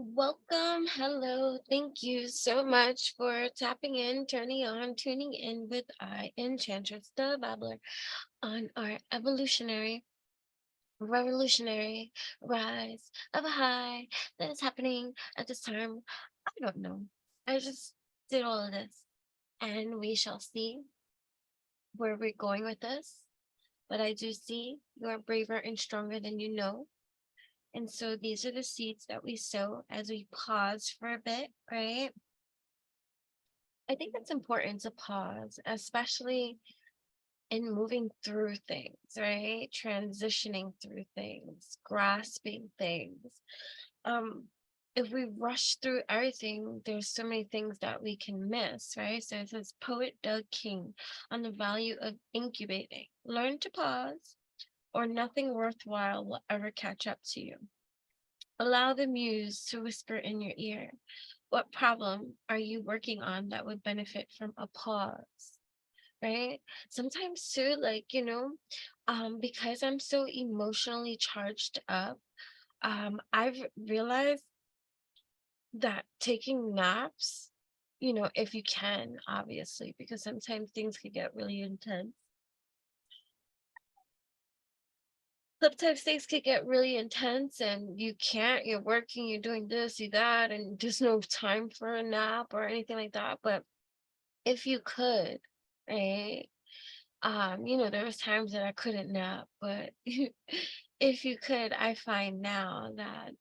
Welcome. Hello. Thank you so much for tapping in, turning on, tuning in with Enchantress the Babbler on our evolutionary, revolutionary rise of a high that is happening at this time. I don't know. I just did all of this and we shall see where we're going with this. But I do see you are braver and stronger than you know. And so these are the seeds that we sow as we pause for a bit, right? I think it's important to pause, especially in moving through things, right? Transitioning through things, grasping things. Um, if we rush through everything, there's so many things that we can miss, right? So it says poet Doug King on the value of incubating. Learn to pause, or nothing worthwhile will ever catch up to you. Allow the muse to whisper in your ear. What problem are you working on that would benefit from a pause? Right? Sometimes too, because I'm so emotionally charged up, I've realized that taking naps, if you can, obviously, because sometimes things can get really intense. Sometimes things could get really intense and you're working, you're doing this, you that, and there's no time for a nap or anything like that. But if you could, right? There was times that I couldn't nap, but if you could, I find now that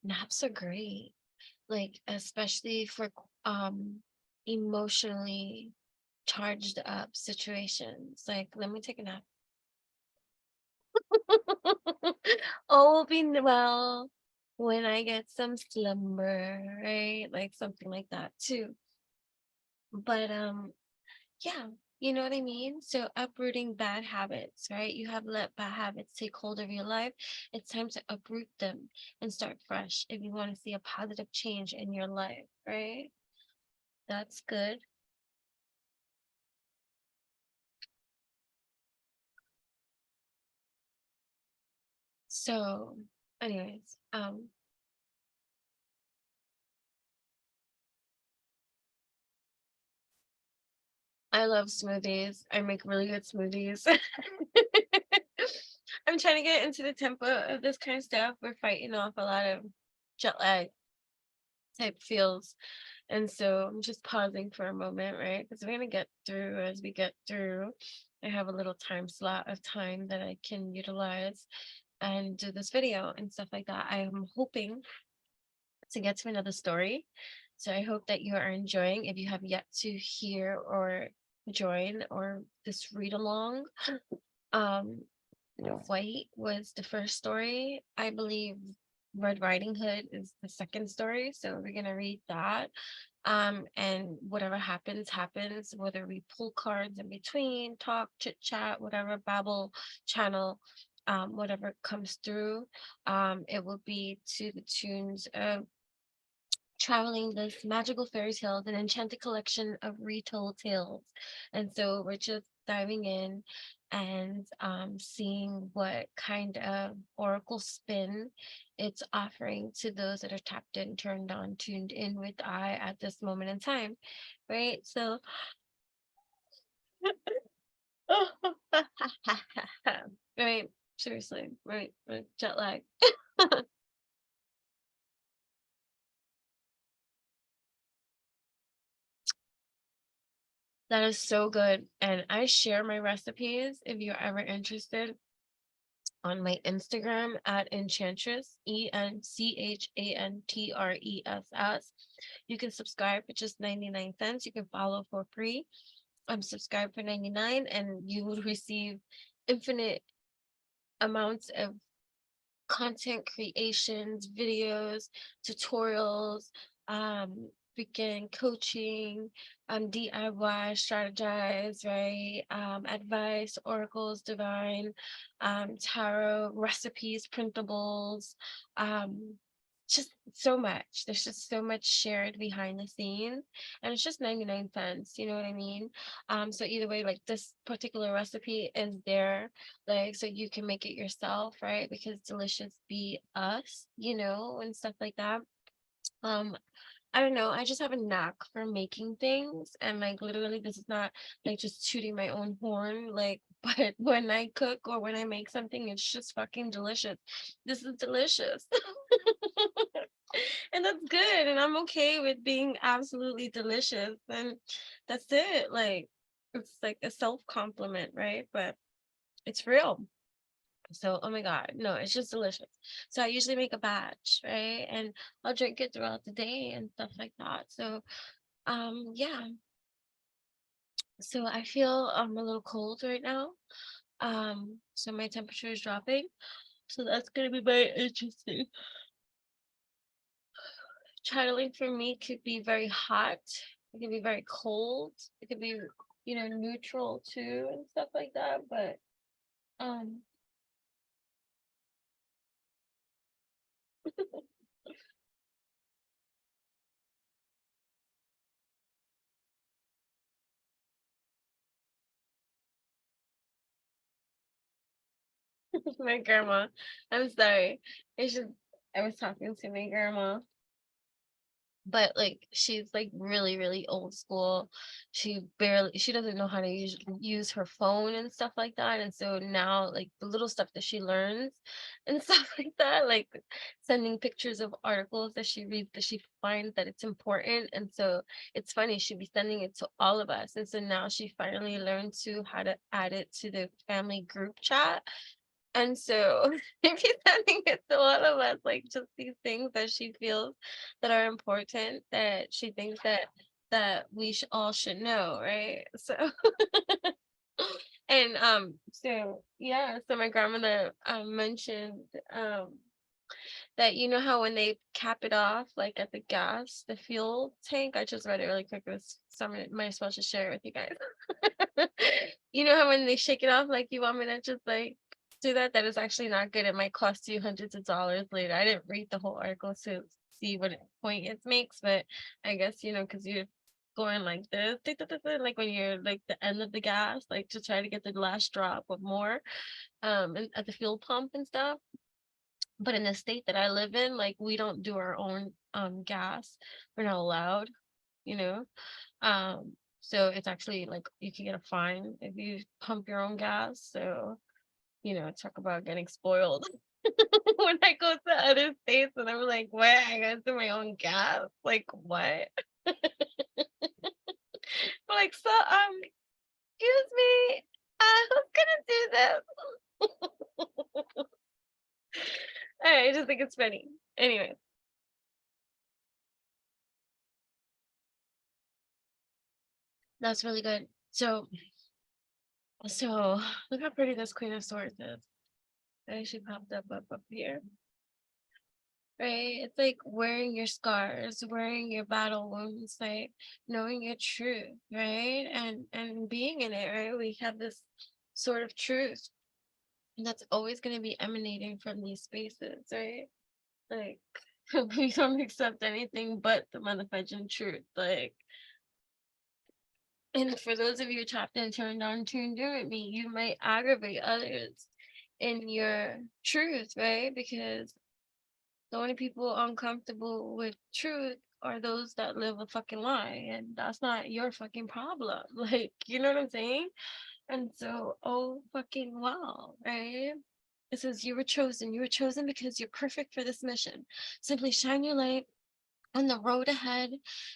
naps are great. Like especially for emotionally charged up situations. Like, let me take a nap. All will be well when I get some slumber, right? Like something like that too. But yeah, you know what I mean? So uprooting bad habits, right? You have let bad habits take hold of your life. It's time to uproot them and start fresh if you want to see a positive change in your life, right? That's good. So, anyways, I love smoothies. I make really good smoothies. I'm trying to get into the tempo of this kind of stuff. We're fighting off a lot of jet lag type feels. And so I'm just pausing for a moment, right? Because we're going to get through as we get through. I have a little time slot of time that I can utilize and do this video and stuff like that. I am hoping to get to another story. So I hope that you are enjoying. If you have yet to hear or join or just read along, um, White was the first story. I believe Red Riding Hood is the second story. So we're gonna read that. And whatever happens, happens, whether we pull cards in between, talk, chit chat, whatever, babble channel, whatever comes through, it will be to the tunes of traveling this magical fairy tales, an enchanted collection of retold tales. And so we're just diving in and seeing what kind of oracle spin it's offering to those that are tapped in, turned on, tuned in with I at this moment in time, right? So, right, seriously, right, jet lag. That is so good. And I share my recipes if you're ever interested on my Instagram at Enchantress, ENCHANTRESS. You can subscribe for just 99 cents. You can follow for free. Subscribe for 99 and you will receive infinite amounts of content creations, videos, tutorials, freaking coaching, DIY, strategize, right? Advice, oracles, divine, tarot, recipes, printables, um, just so much. There's just so much shared behind the scenes, and it's just 99 cents, you know what I mean? So either way, like this particular recipe is there, like so you can make it yourself, right? Because delicious be us, you know, and stuff like that. Um, I don't know. I just have a knack for making things, and like literally, this is not like just tooting my own horn. Like, but when I cook or when I make something, it's just fucking delicious. This is delicious, and that's good. And I'm okay with being absolutely delicious, and that's it. Like, it's like a self compliment, right? But it's real. So, oh my God, no, it's just delicious. So I usually make a batch, right? And I'll drink it throughout the day and stuff like that. So, yeah. So I feel a little cold right now. So my temperature is dropping. So that's gonna be very interesting. Channeling for me could be very hot. It could be very cold. It could be, you know, neutral too and stuff like that. But um my grandma. I'm sorry. It's just I was talking to my grandma, but like she's like really really old school. She doesn't know how to use her phone and stuff like that, and so now like the little stuff that she learns and stuff like that, like sending pictures of articles that she reads, that she finds that it's important. And so it's funny, she'd be sending it to all of us, and so now she finally learned to how to add it to the family group chat. And so if she's sending it to all of us, like just these things that she feels that are important, that she thinks that we all should know, right? So and so yeah, so my grandmother mentioned that, you know how when they cap it off like at the gas, the fuel tank, I just read it really quick. It was something, might as well just share it with you guys. You know how when they shake it off, like you want me to just like do that? That is actually not good. It might cost you hundreds of dollars later. I didn't read the whole article to see what point it makes, but I guess, you know, because you're going like this, like when you're like the end of the gas, like to try to get the last drop of more at the fuel pump and stuff. But in the state that I live in, like we don't do our own gas. We're not allowed, you know. So it's actually like you can get a fine if you pump your own gas. So, you know, talk about getting spoiled. When I go to other states and I'm like, what? I gotta do my own gas? Like what? Like, so excuse me, who's gonna do this? I just think it's funny. Anyway, that's really good. So look how pretty this Queen of Swords is. It actually popped up here. Right? It's like wearing your scars, wearing your battle wounds, like knowing your truth, right? And being in it, right? We have this sort of truth that's always going to be emanating from these spaces, right? Like we don't accept anything but the motherfucking truth. Like, and for those of you tapped and turned on, tuned in with me, you might aggravate others in your truth, right? Because the only people uncomfortable with truth are those that live a fucking lie, and that's not your fucking problem. Like, you know what I'm saying? And so, oh fucking wow, right? It says you were chosen. You were chosen because you're perfect for this mission. Simply shine your light on the road ahead,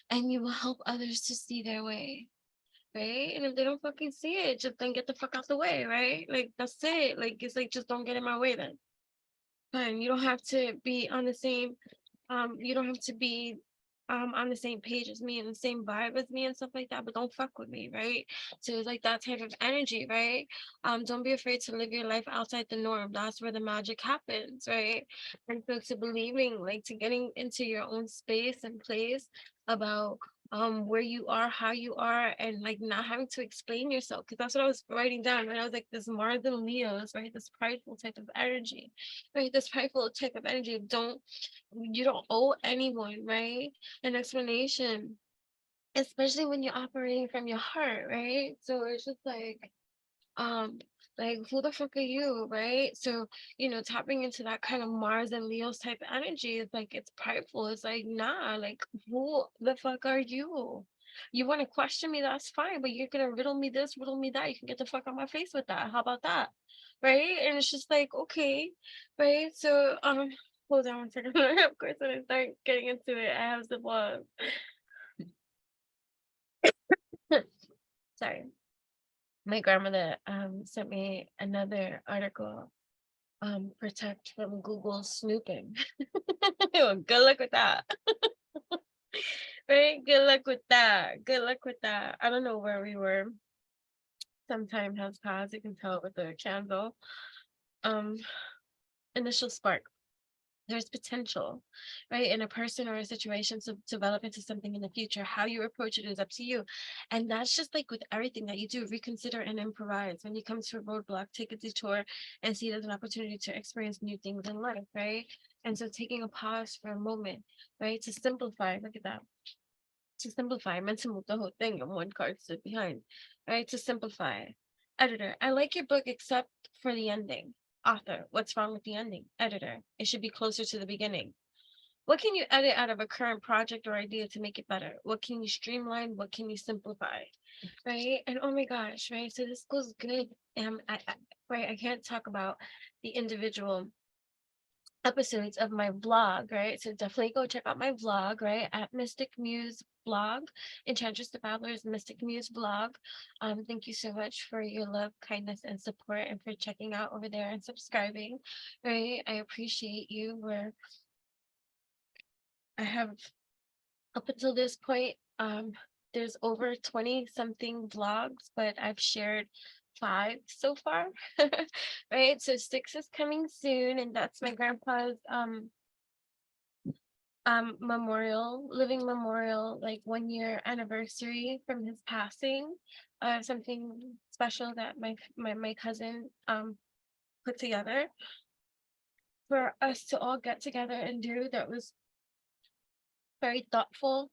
and you will help others to see their way. Right? And if they don't fucking see it, just then get the fuck out the way, right? Like that's it. Like it's like just don't get in my way then. Fine. You don't have to be on the same you don't have to be on the same page as me and the same vibe as me and stuff like that, but don't fuck with me, right? So it's like that type of energy, right? Don't be afraid to live your life outside the norm. That's where the magic happens, right? And so to believing, like to getting into your own space and place about where you are, how you are, and like not having to explain yourself, because that's what I was writing down, and I was like, this Mars and Leos, right, this prideful type of energy, right, this prideful type of energy. You don't owe anyone, right, an explanation, especially when you're operating from your heart, right? So it's just um like, who the fuck are you, right? So, tapping into that kind of Mars and Leo's type of energy is like, it's prideful. It's like, nah, like, who the fuck are you? You want to question me, that's fine, but you're gonna riddle me this, riddle me that. You can get the fuck on my face with that. How about that? Right? And it's just like, okay, right? So hold on one second. Of course, when I start getting into it, I have some sorry. My grandmother sent me another article, protect from Google snooping. Well, good luck with that. Right? Good luck with that. Good luck with that. I don't know where we were. Some time has passed. You can tell it with the candle. Um, Initial spark. There's potential, right, in a person or a situation to develop into something in the future. How you approach it is up to you. And that's just like with everything that you do, reconsider and improvise. When you come to a roadblock, take a detour and see it as an opportunity to experience new things in life, right? And so taking a pause for a moment, right, to simplify. Look at that. To simplify, I meant to move the whole thing and one card stood behind, right? To simplify. Editor, I like your book except for the ending. Author, what's wrong with the ending? Editor, it should be closer to the beginning. What can you edit out of a current project or idea to make it better? What can you streamline? What can you simplify? Right? And oh my gosh, right? So this goes good. Right, I can't talk about the individual episodes of my vlog, right? So definitely go check out my vlog, right? At Mystic Muse blog, EnchantressTheeBabbler's Mystic Muse blog. Thank you so much for your love, kindness, and support, and for checking out over there and subscribing, right? I appreciate you. Where I have, up until this point, there's over 20 something vlogs, but I've shared 5 so far. Right, so 6 is coming soon, and that's my grandpa's memorial, living memorial, like 1 year anniversary from his passing. Something special that my cousin put together for us to all get together and do, that was very thoughtful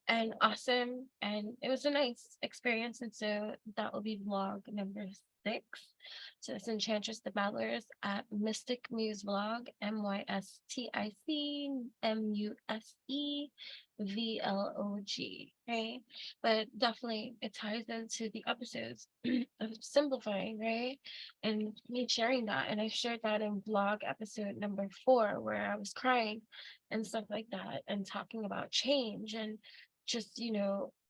and awesome, and it was a nice experience. And so that will be vlog number 6. So it's Enchantress the Babblers at Mystic Muse Vlog, MysticMuseVlog, right? But definitely it ties into the episodes of simplifying, right? And me sharing that, and I shared that in vlog episode number 4, where I was crying and stuff like that, and talking about change and just,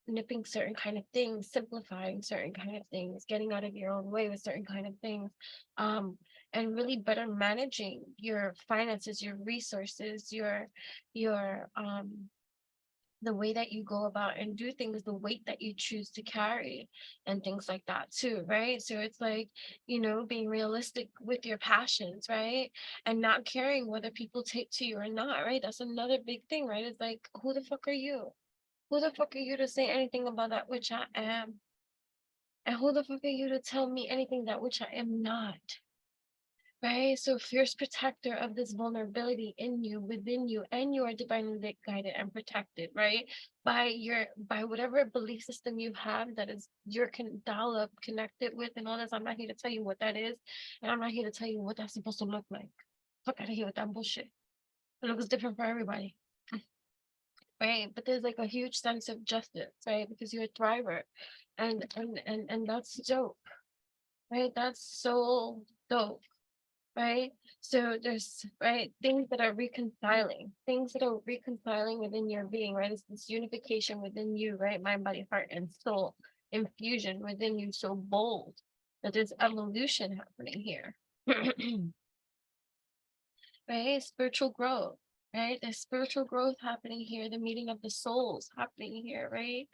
nipping certain kind of things, simplifying certain kind of things, getting out of your own way with certain kind of things, and really better managing your finances, your resources, your the way that you go about and do things, the weight that you choose to carry, and things like that too, right? So it's like, being realistic with your passions, right? And not caring whether people take to you or not, right? That's another big thing, right? It's like, who the fuck are you? Who the fuck are you to say anything about that which I am? And who the fuck are you to tell me anything that which I am not? Right? So fierce protector of this vulnerability in you, within you, and you are divinely lit, guided, and protected, right? By whatever belief system you have that is you're connected with and all this. I'm not here to tell you what that is, and I'm not here to tell you what that's supposed to look like. Fuck out of here with that bullshit. It looks different for everybody. Right, but there's like a huge sense of justice, right? Because you're a thriver, and that's dope, right? That's so dope, right? So there's, right, things that are reconciling within your being, right? It's this unification within you, right? Mind, body, heart, and soul infusion within you, so bold that there's evolution happening here. Right, spiritual growth, right? There's spiritual growth happening here, the meeting of the souls happening here, right?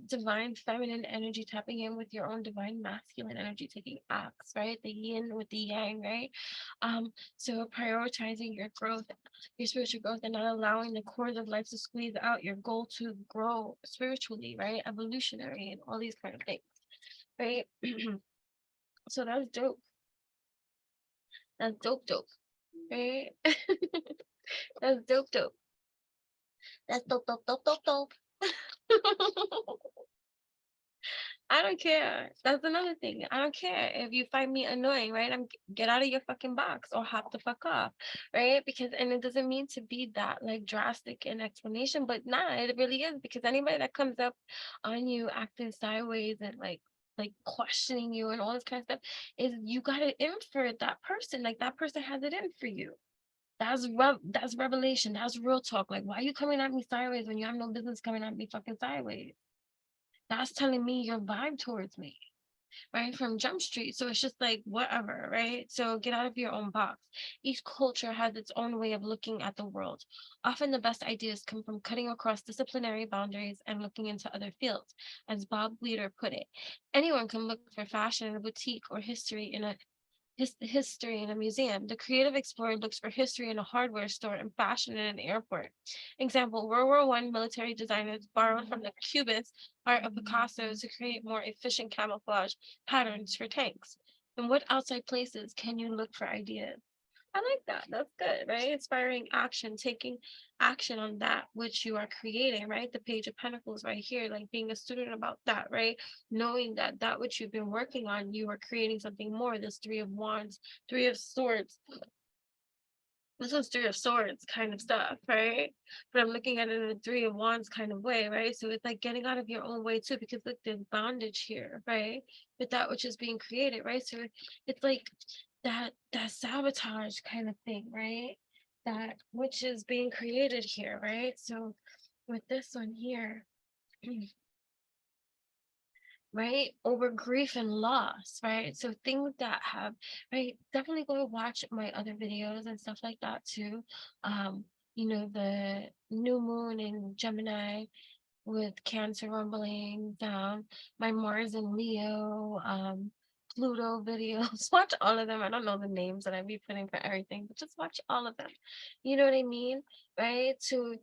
Divine feminine energy tapping in with your own divine masculine energy, taking acts, right? The yin with the yang, right? So prioritizing your growth, your spiritual growth, and not allowing the cords of life to squeeze out your goal to grow spiritually, right? Evolutionary and all these kind of things, right? So that's dope. That's dope, right? That's dope. That's dope. I don't care. That's another thing. I don't care if you find me annoying, right? Get out of your fucking box or hop the fuck off, right? Because and it doesn't mean to be that like drastic in explanation, but nah, it really is because anybody that comes up on you acting sideways and like questioning you and all this kind of stuff is you got it in for that person. Like that person has it in for you. That's revelation. That's real talk. Like, why are you coming at me sideways when you have no business coming at me fucking sideways? That's telling me your vibe towards me, right? From Jump Street. So it's just like whatever, right? So get out of your own box. Each culture has its own way of looking at the world. Often the best ideas come from cutting across disciplinary boundaries and looking into other fields. As Bob Weeder put it, anyone can look for fashion in a boutique or history in a history in a museum. The creative explorer looks for history in a hardware store and fashion in an airport. Example, World War I military designers borrowed from the Cubist art of Picasso to create more efficient camouflage patterns for tanks. In what outside places can you look for ideas? I like that. That's good, right? Inspiring action, taking action on that which you are creating, right? The Page of Pentacles right here, like being a student about that, right? Knowing that that which you've been working on, you are creating something more. This Three of Wands, Three of Swords. This was Three of Swords kind of stuff, right? But I'm looking at it in a Three of Wands kind of way, right? So it's like getting out of your own way too, because look, there's bondage here, right? With that which is being created, right? So it's like that sabotage kind of thing, right? That which is being created here, right? So with this one here, right, over grief and loss, right? So things that have, right, definitely go watch my other videos and stuff like that too. You know, the new moon in Gemini with Cancer rumbling down, my Mars and Leo, Pluto videos. Watch all of them. I don't know the names that I be putting for everything, but just watch all of them. You know what I mean? Right? To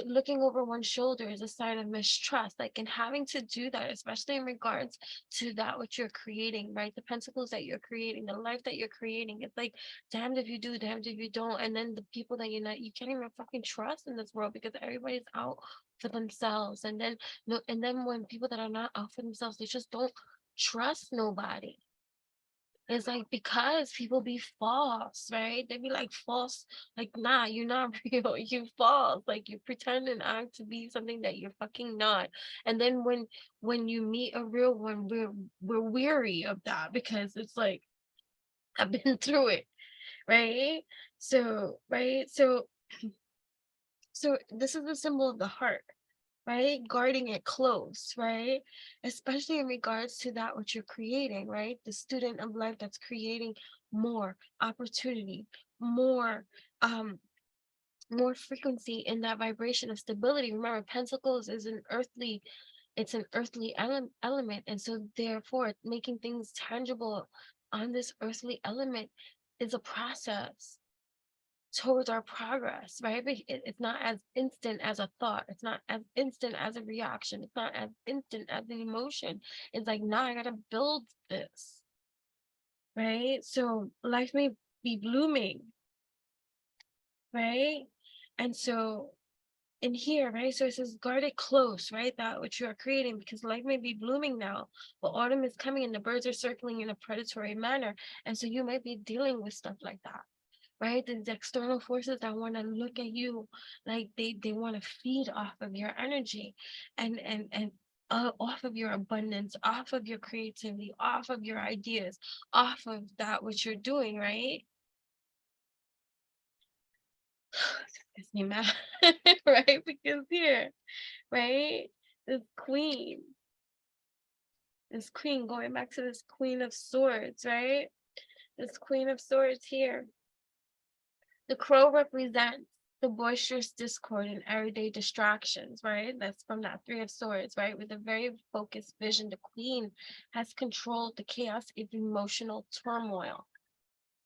looking over one's shoulder is a sign of mistrust. Like, and having to do that, especially in regards to that which you're creating, right? The pentacles that you're creating, the life that you're creating. It's like, damned if you do, damned if you don't. And then the people that you can't even fucking trust in this world because everybody's out for themselves. And then no, and then when people that are not out for themselves, they just don't trust nobody. It's like because people be false, right? They be like false, like nah, you're not real, you false, like you pretend and act to be something that you're fucking not. And then when you meet a real one, we're weary of that because it's like I've been through it, right? So right, so this is the symbol of the heart, right? Guarding it close, right? Especially in regards to that which you're creating, right? The student of life that's creating more opportunity, more more frequency in that vibration of stability. Remember, Pentacles is an earthly, it's an earthly element, and so therefore making things tangible on this earthly element is a process towards our progress, right? But it's not as instant as a thought. It's not as instant as a reaction. It's not as instant as an emotion. It's like, nah, I gotta build this, right? So life may be blooming, right? And so in here, right? So it says guard it close, right? That which you are creating, because life may be blooming now, but autumn is coming and the birds are circling in a predatory manner. And so you might be dealing with stuff like that, right? These external forces that want to look at you like they want to feed off of your energy and off of your abundance, off of your creativity, off of your ideas, off of that which you're doing, right? Gets me mad, right? Because here, right? This queen, going back to this Queen of Swords, right? This Queen of Swords here. The crow represents the boisterous discord and everyday distractions, right? That's from that Three of Swords, right? With a very focused vision, the Queen has controlled the chaos of emotional turmoil.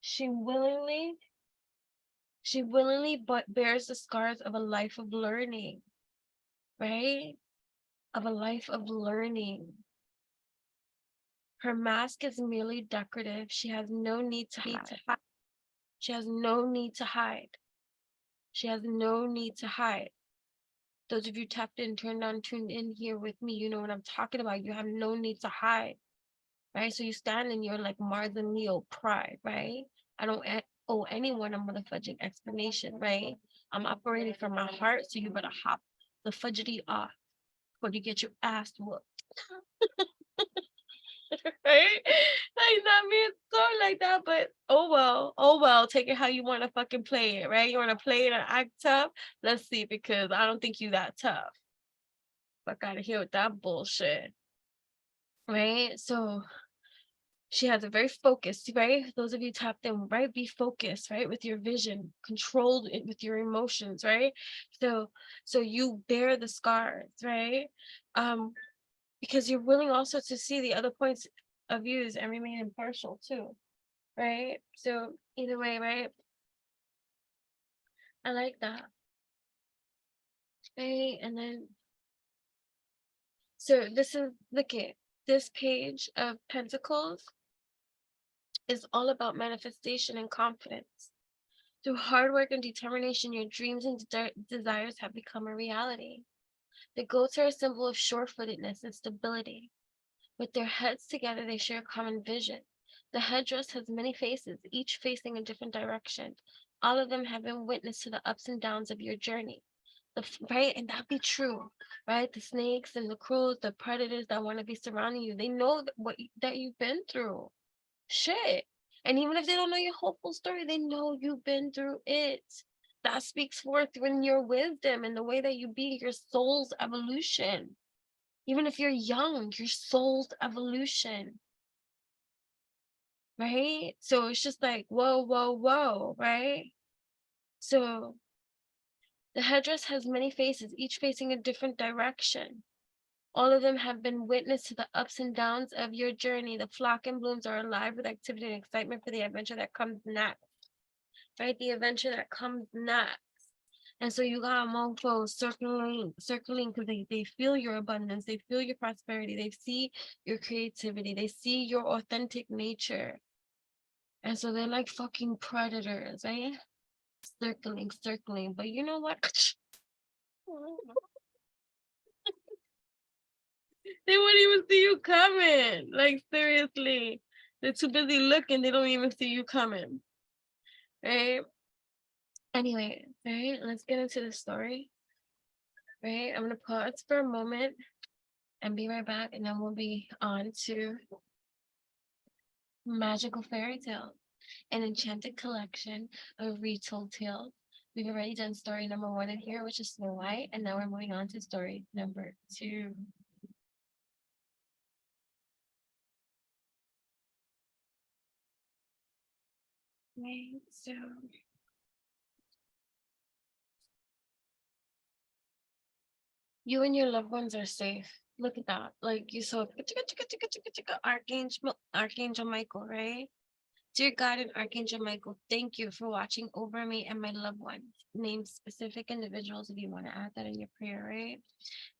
She willingly but bears the scars of a life of learning, right? Of a life of learning. Her mask is merely decorative. She has no need to hide. She has no need to hide. She has no need to hide. Those of you tapped in, turned on, tuned in here with me, you know what I'm talking about. You have no need to hide, right? So you stand in your like Mars and Leo pride, right? I don't owe anyone a motherfucking explanation, right? I'm operating from my heart, so you better hop the fudgety off before you get your ass whooped. Right? Like not being so like that, but oh well, take it how you want to fucking play it, right? You want to play it and act tough? Let's see, because I don't think you that tough. Fuck out of here with that bullshit. Right? So she has a very focused, right? Those of you tapped in, right? Be focused, right? With your vision, controlled it with your emotions, right? So you bear the scars, right? Because you're willing also to see the other points of views and remain impartial too, right? So either way, right? I like that. Right? And then so this is this page of Pentacles is all about manifestation and confidence. Through hard work and determination, your dreams and desires have become a reality. The goats are a symbol of sure-footedness and stability. With their heads together, they share a common vision. The headdress has many faces, each facing a different direction. All of them have been witness to the ups and downs of your journey. Right? And that be true, right? The snakes and the crows, the predators that want to be surrounding you, they know that you've been through. Shit. And even if they don't know your whole full story, they know you've been through it. That speaks forth in your wisdom and the way that you be, your soul's evolution. Even if you're young, your soul's evolution. Right? So it's just like, whoa, right? So the headdress has many faces, each facing a different direction. All of them have been witness to the ups and downs of your journey. The flock and blooms are alive with activity and excitement for the adventure that comes next. Right? The adventure that comes next. And so you got mofos circling because they feel your abundance, they feel your prosperity, they see your creativity, they see your authentic nature. And so they're like fucking predators, right? Circling. But you know what? They wouldn't even see you coming. Like, seriously. They're too busy looking, they don't even see you coming. Right? Anyway, right? Let's get into the story. Right? I'm gonna pause for a moment and be right back, and then we'll be on to Magical Fairy Tales, an enchanted collection of retold tales. We've already done story number 1 in here, which is Snow White, and now we're moving on to story number 2. Right, so you and your loved ones are safe. Look at that. Like you saw Archangel Michael, right? Dear God and Archangel Michael, thank you for watching over me and my loved ones. Name specific individuals if you want to add that in your prayer, right?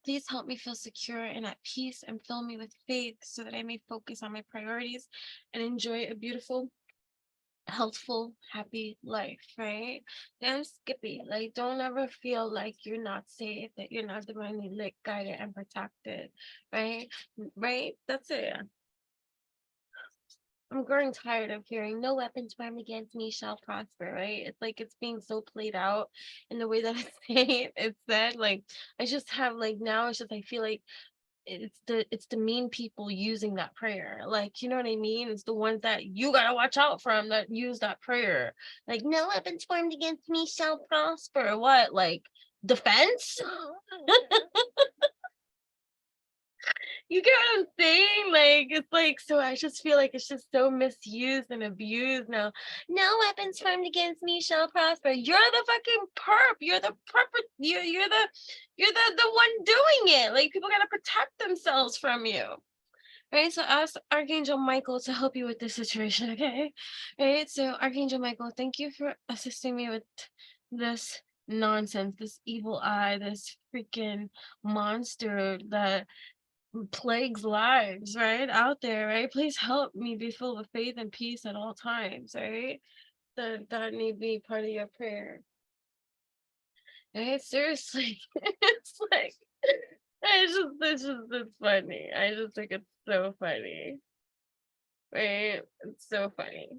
Please help me feel secure and at peace and fill me with faith so that I may focus on my priorities and enjoy a beautiful, healthful, happy life, right? Then Skippy, like don't ever feel like you're not safe, that you're not divinely lit, guided, and protected, right? Right? That's it. I'm growing tired of hearing no weapons formed against me shall prosper, right? It's like it's being so played out in the way that it's said. Like I just have like now it's just I feel like it's the mean people using that prayer. Like, you know what I mean? It's the ones that you gotta watch out from that use that prayer. Like, no weapons formed against me shall prosper. What? Like defense? You get what I'm saying? Like, it's like, so I just feel like it's just so misused and abused now. No weapons formed against me shall prosper. You're the fucking perp. You're the you're the one doing it. Like, people gotta protect themselves from you. Right, so ask Archangel Michael to help you with this situation, okay? Right, so Archangel Michael, thank you for assisting me with this nonsense, this evil eye, this freaking monster that plagues lives, right, out there, right? Please help me be filled with faith and peace at all times, right? That need be part of your prayer. Right? Seriously. It's like, it's funny. I just think it's so funny. Right? It's so funny.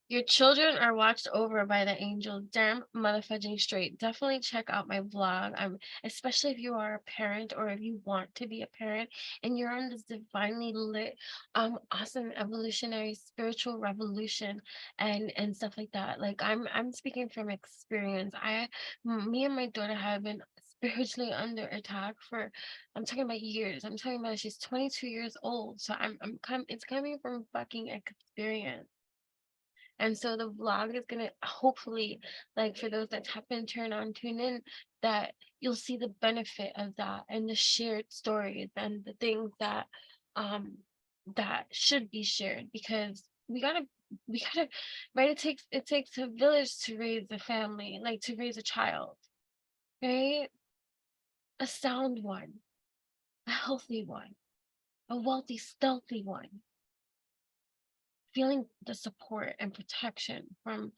Your children are watched over by the angels. Damn motherfudging straight. Definitely check out my vlog. Especially if you are a parent or if you want to be a parent and you're on this divinely lit, awesome evolutionary spiritual revolution and stuff like that. Like I'm speaking from experience. Me and my daughter have been spiritually under attack for, I'm talking about years. I'm talking about, she's 22 years old. So it's coming from fucking experience. And so the vlog is gonna hopefully, like, for those that tap in, turn on, tune in, that you'll see the benefit of that and the shared stories and the things that that should be shared, because we gotta right, it takes a village to raise a family, like to raise a child, right? A sound one, a healthy one, a wealthy, stealthy one, feeling the support and protection from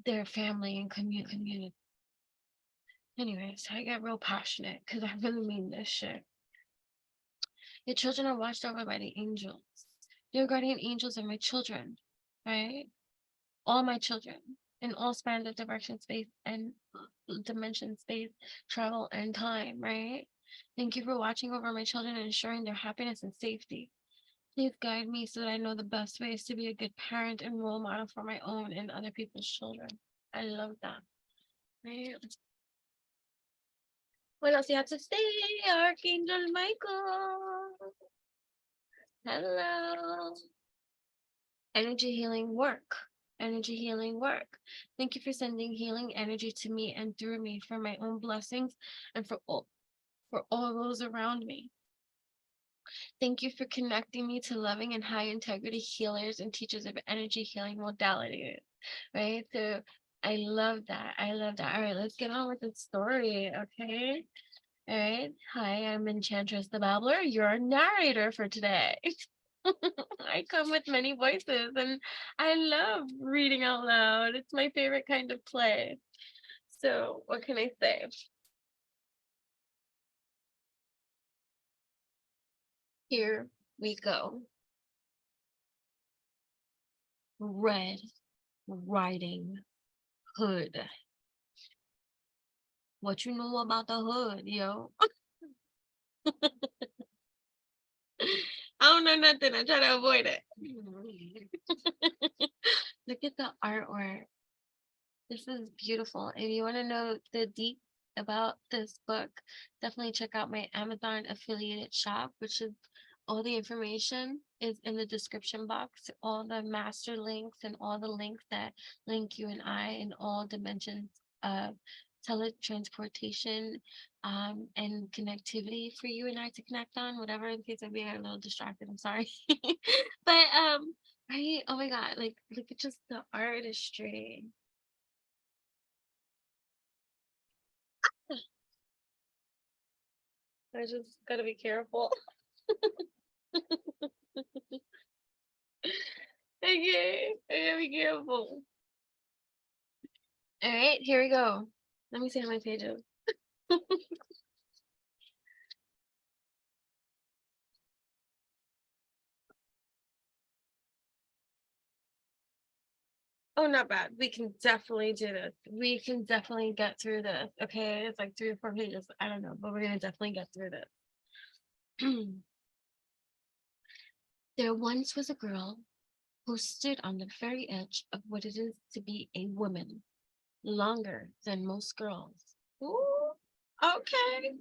their family and community. Anyways, I get real passionate because I really mean this shit. Your children are watched over by the angels. Your guardian angels are my children, right? All my children in all spans of direction, space, and dimension, space, travel, and time, right? Thank you for watching over my children and ensuring their happiness and safety. Please guide me so that I know the best ways to be a good parent and role model for my own and other people's children. I love that. Right? What else you have to say, Archangel Michael? Hello. Energy healing work. Energy healing work. Thank you for sending healing energy to me and through me for my own blessings and for all those around me. Thank you for connecting me to loving and high integrity healers and teachers of energy healing modalities. Right? So I love that. I love that. All right, let's get on with the story. Okay. All right. Hi, I'm EnchantressTheeBabbler, your narrator for today. I come with many voices and I love reading out loud. It's my favorite kind of play. So what can I say? Here we go. Red Riding Hood. What you know about the hood, yo? I don't know nothing. I try to avoid it. Look at the artwork. This is beautiful. If you want to know the deep about this book, definitely check out my Amazon affiliated shop, which is all the information is in the description box. All the master links and all the links that link you and I in all dimensions of teletransportation and connectivity for you and I to connect on, whatever, in case I'm being a little distracted. I'm sorry. But right, oh my god, like look at just the artistry. I just gotta be careful. Okay, I gotta be careful. All right, here we go. Let me see how many pages. Oh, not bad. We can definitely do this. We can definitely get through this. Okay, it's like 3 or 4 pages. I don't know, but we're gonna definitely get through this. There once was a girl who stood on the very edge of what it is to be a woman, longer than most girls. Ooh, okay.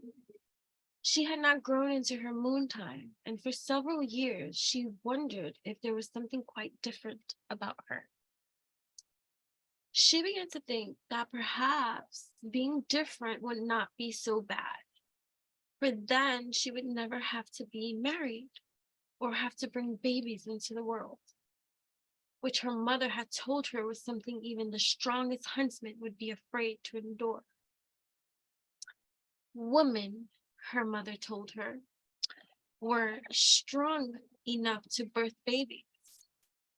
She had not grown into her moon time, and for several years she wondered if there was something quite different about her. She began to think that perhaps being different would not be so bad, for then she would never have to be married or have to bring babies into the world, which her mother had told her was something even the strongest huntsman would be afraid to endure. Women, her mother told her, were strong enough to birth babies,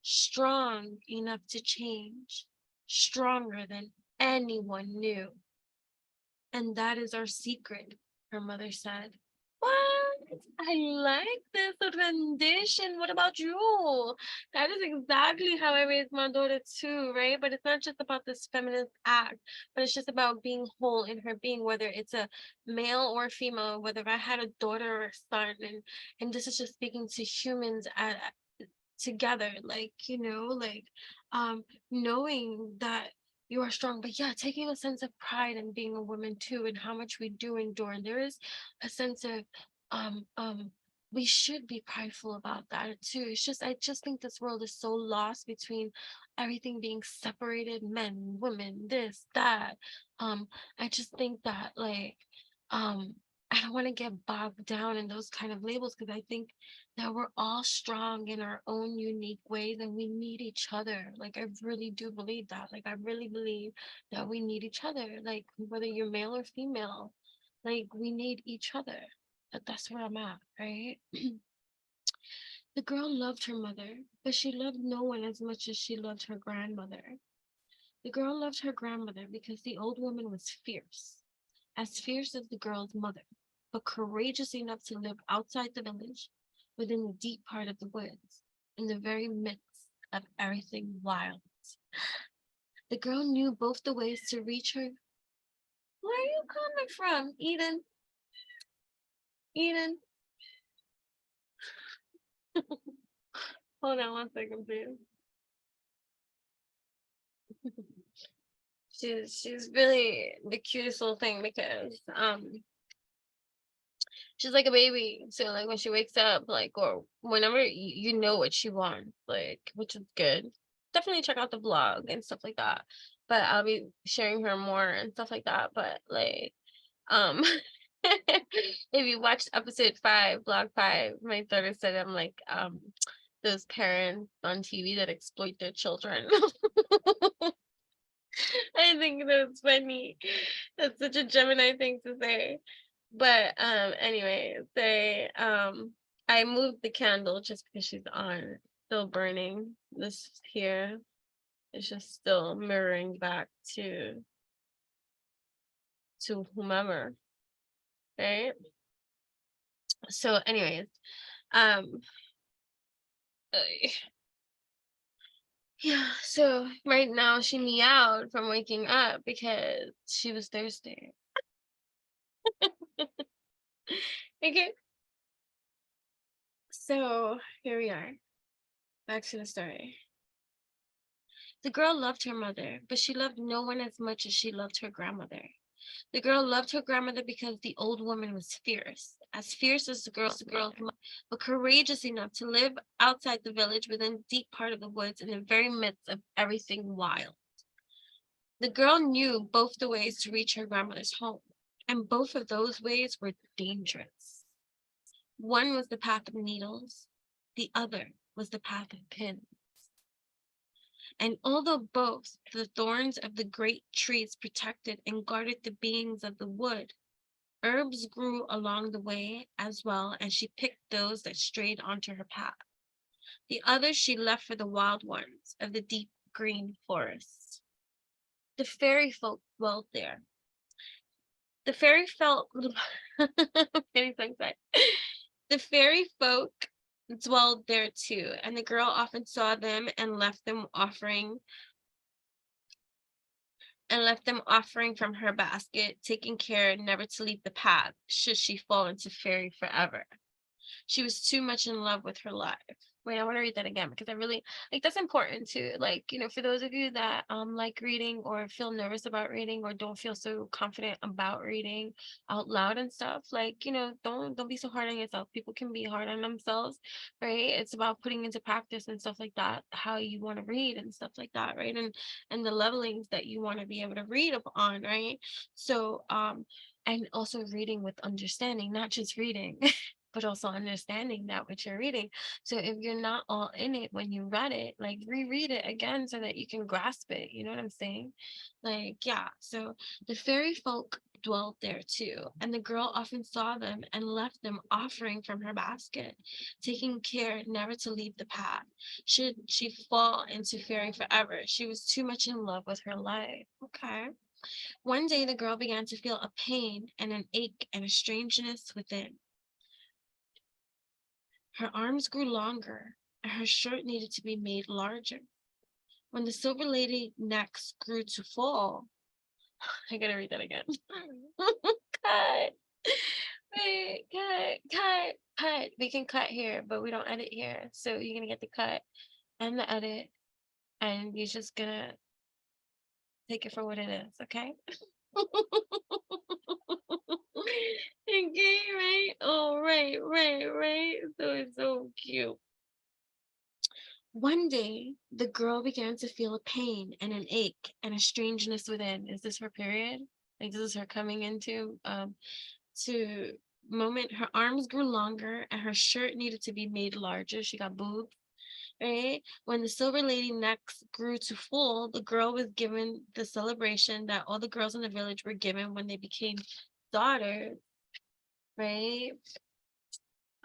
strong enough to change, stronger than anyone knew. And that is our secret, her mother said. What? I like this rendition. What about you? That is exactly how I raised my daughter too, right? But it's not just about this feminist act, but it's just about being whole in her being, whether it's a male or female, whether I had a daughter or a son, and this is just speaking to humans together, like, knowing that you are strong, but yeah, taking a sense of pride in being a woman too, and how much we do endure. And there is a sense of um um we should be prideful about that too. It's just, I just think this world is so lost between everything being separated, men, women, this, that. I just think that, like, um I don't want to get bogged down in those kind of labels, because I think that we're all strong in our own unique ways and we need each other. Like, I really do believe that. Like, I really believe that we need each other. Like, whether you're male or female, like, we need each other. That's where I'm at, right? The girl loved her mother, but she loved no one as much as she loved her grandmother. The girl loved her grandmother because the old woman was fierce as the girl's mother, but courageous enough to live outside the village, within the deep part of the woods, in the very midst of everything wild. The girl knew both the ways to reach her. Where are you coming from, Eden? Eden? Hold on one second, please. She's really the cutest little thing, because she's like a baby. So, like, when she wakes up, like, or whenever, you know what she wants, like, which is good. Definitely check out the vlog and stuff like that. But I'll be sharing her more and stuff like that. But, like, um if you watched episode 5, vlog 5, my daughter said I'm like those parents on TV that exploit their children. I think that's funny. That's such a Gemini thing to say. But anyway, I moved the candle just because she's on, still burning. This here is just still mirroring back to whomever, right? So anyways, um uh, yeah, so right now she meowed from waking up because she was thirsty. Okay, so here we are, back to the story. The girl loved her mother, but she loved no one as much as she loved her grandmother. The girl loved her grandmother because the old woman was fierce as the girl's mother, but courageous enough to live outside the village, within the deep part of the woods, in the very midst of everything wild. The girl knew both the ways to reach her grandmother's home, and both of those ways were dangerous. One was the path of needles, the other was the path of pins. And although both the thorns of the great trees protected and guarded the beings of the wood, herbs grew along the way as well, and she picked those that strayed onto her path. The others she left for the wild ones of the deep green forest. The fairy folk dwelled there. The fairy felt getting so excited. The fairy folk dwelled there too, and the girl often saw them and left them offering from her basket, taking care never to leave the path should she fall into fairy forever. She was too much in love with her life. Wait, I want to read that again because I really like that's important too. Like, for those of you that like reading or feel nervous about reading or don't feel so confident about reading out loud and stuff, like, don't be so hard on yourself. People can be hard on themselves, right? It's about putting into practice and stuff like that, how you want to read and stuff like that, right? And the levelings that you want to be able to read upon, right? So and also reading with understanding, not just reading, but also understanding that what you're reading. So if you're not all in it when you read it, like reread it again so that you can grasp it. You know what I'm saying? Like, yeah. So the fairy folk dwelt there too, and the girl often saw them and left them offering from her basket, taking care never to leave the path. Should she fall into fairy forever, she was too much in love with her life. Okay. One day the girl began to feel a pain and an ache and a strangeness within. Her arms grew longer, and her shirt needed to be made larger. When the silver lady next grew to full, I gotta read that again. Cut. Wait, cut. We can cut here, but we don't edit here. So you're gonna get the cut and the edit, and you're just gonna take it for what it is, okay? Okay, right? Oh, right. So it's so cute. One day, the girl began to feel a pain and an ache and a strangeness within. Is this her period? Like this is her coming into to moment. Her arms grew longer and her shirt needed to be made larger. She got boobs, right? When the silver lady next grew to full, the girl was given the celebration that all the girls in the village were given when they became daughters, right?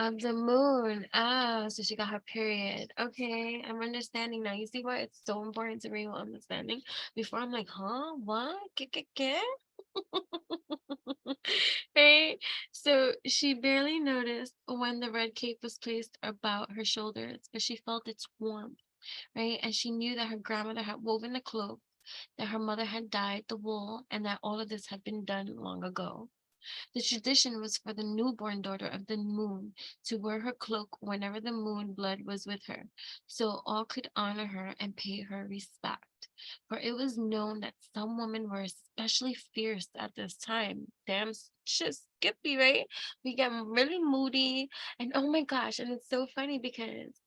Of the moon. Ah, so she got her period. Okay, I'm understanding now. You see why it's so important to me understanding. Before I'm like, huh? What? Get? Right? So she barely noticed when the red cape was placed about her shoulders, but she felt its warmth, right? And she knew that her grandmother had woven the cloak, that her mother had dyed the wool, and that all of this had been done long ago. The tradition was for the newborn daughter of the moon to wear her cloak whenever the moon blood was with her, so all could honor her and pay her respect. For it was known that some women were especially fierce at this time. Damn shit, Skippy, right? We get really moody, and oh my gosh, and it's so funny because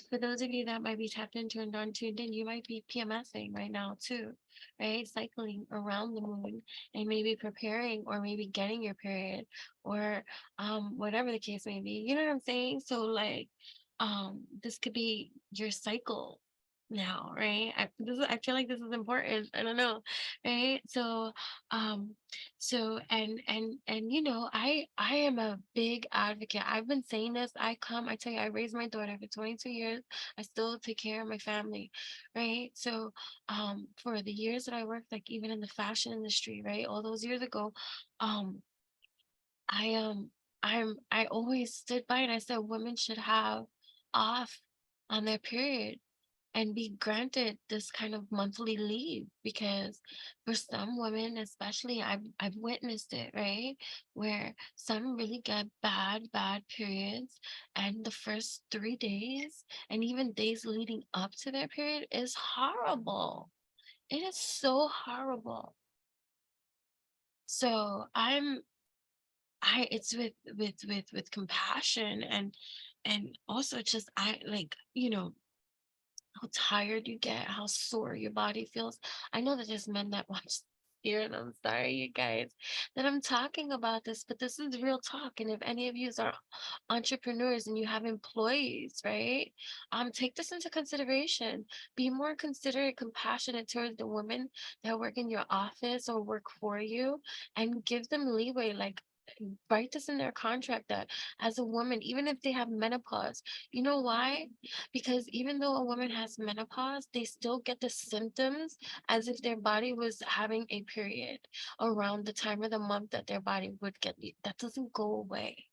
for those of you that might be tapped into and not tuned in, you might be PMSing right now too, right? Cycling around the moon and maybe preparing or maybe getting your period or whatever the case may be. You know what I'm saying? So like this could be your cycle now, right? I feel like this is important. I don't know, right? So um and I am a big advocate. I've been saying this. I tell you, I raised my daughter for 22 years. I still take care of my family, right? So for the years that I worked, like even in the fashion industry, right, all those years ago, um I I always stood by and I said women should have off on their period and be granted this kind of monthly leave, because for some women especially, I've witnessed it, right, where some really get bad periods, and the first 3 days and even days leading up to their period is horrible. It is so horrible. So I it's with compassion and also just I like, how tired you get, how sore your body feels. I know that there's men that watch here, and I'm sorry, you guys, that I'm talking about this, but this is real talk. And if any of you are entrepreneurs and you have employees, right, take this into consideration. Be more considerate, compassionate towards the women that work in your office or work for you, and give them leeway. Like, write this in their contract that as a woman, even if they have menopause, you know why? Because even though a woman has menopause, they still get the symptoms as if their body was having a period around the time of the month that their body would get. That doesn't go away.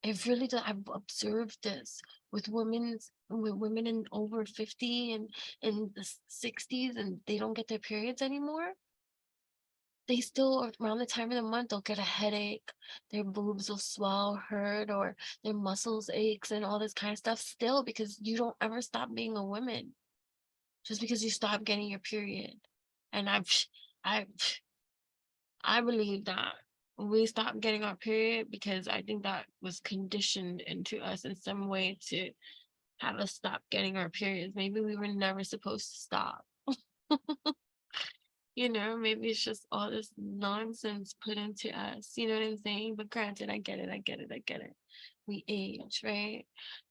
It really does. I've observed this with women in over 50 and in the 60s, and they don't get their periods anymore. they still, around the time of the month, they'll get a headache, their boobs will swell, hurt, or their muscles aches and all this kind of stuff still, because you don't ever stop being a woman just because you stop getting your period. And I I believe that we stopped getting our period because I think that was conditioned into us in some way to have us stop getting our periods. Maybe we were never supposed to stop. You know, maybe it's just all this nonsense put into us. You know what I'm saying? But granted, I get it. I get it. I get it. We age, right?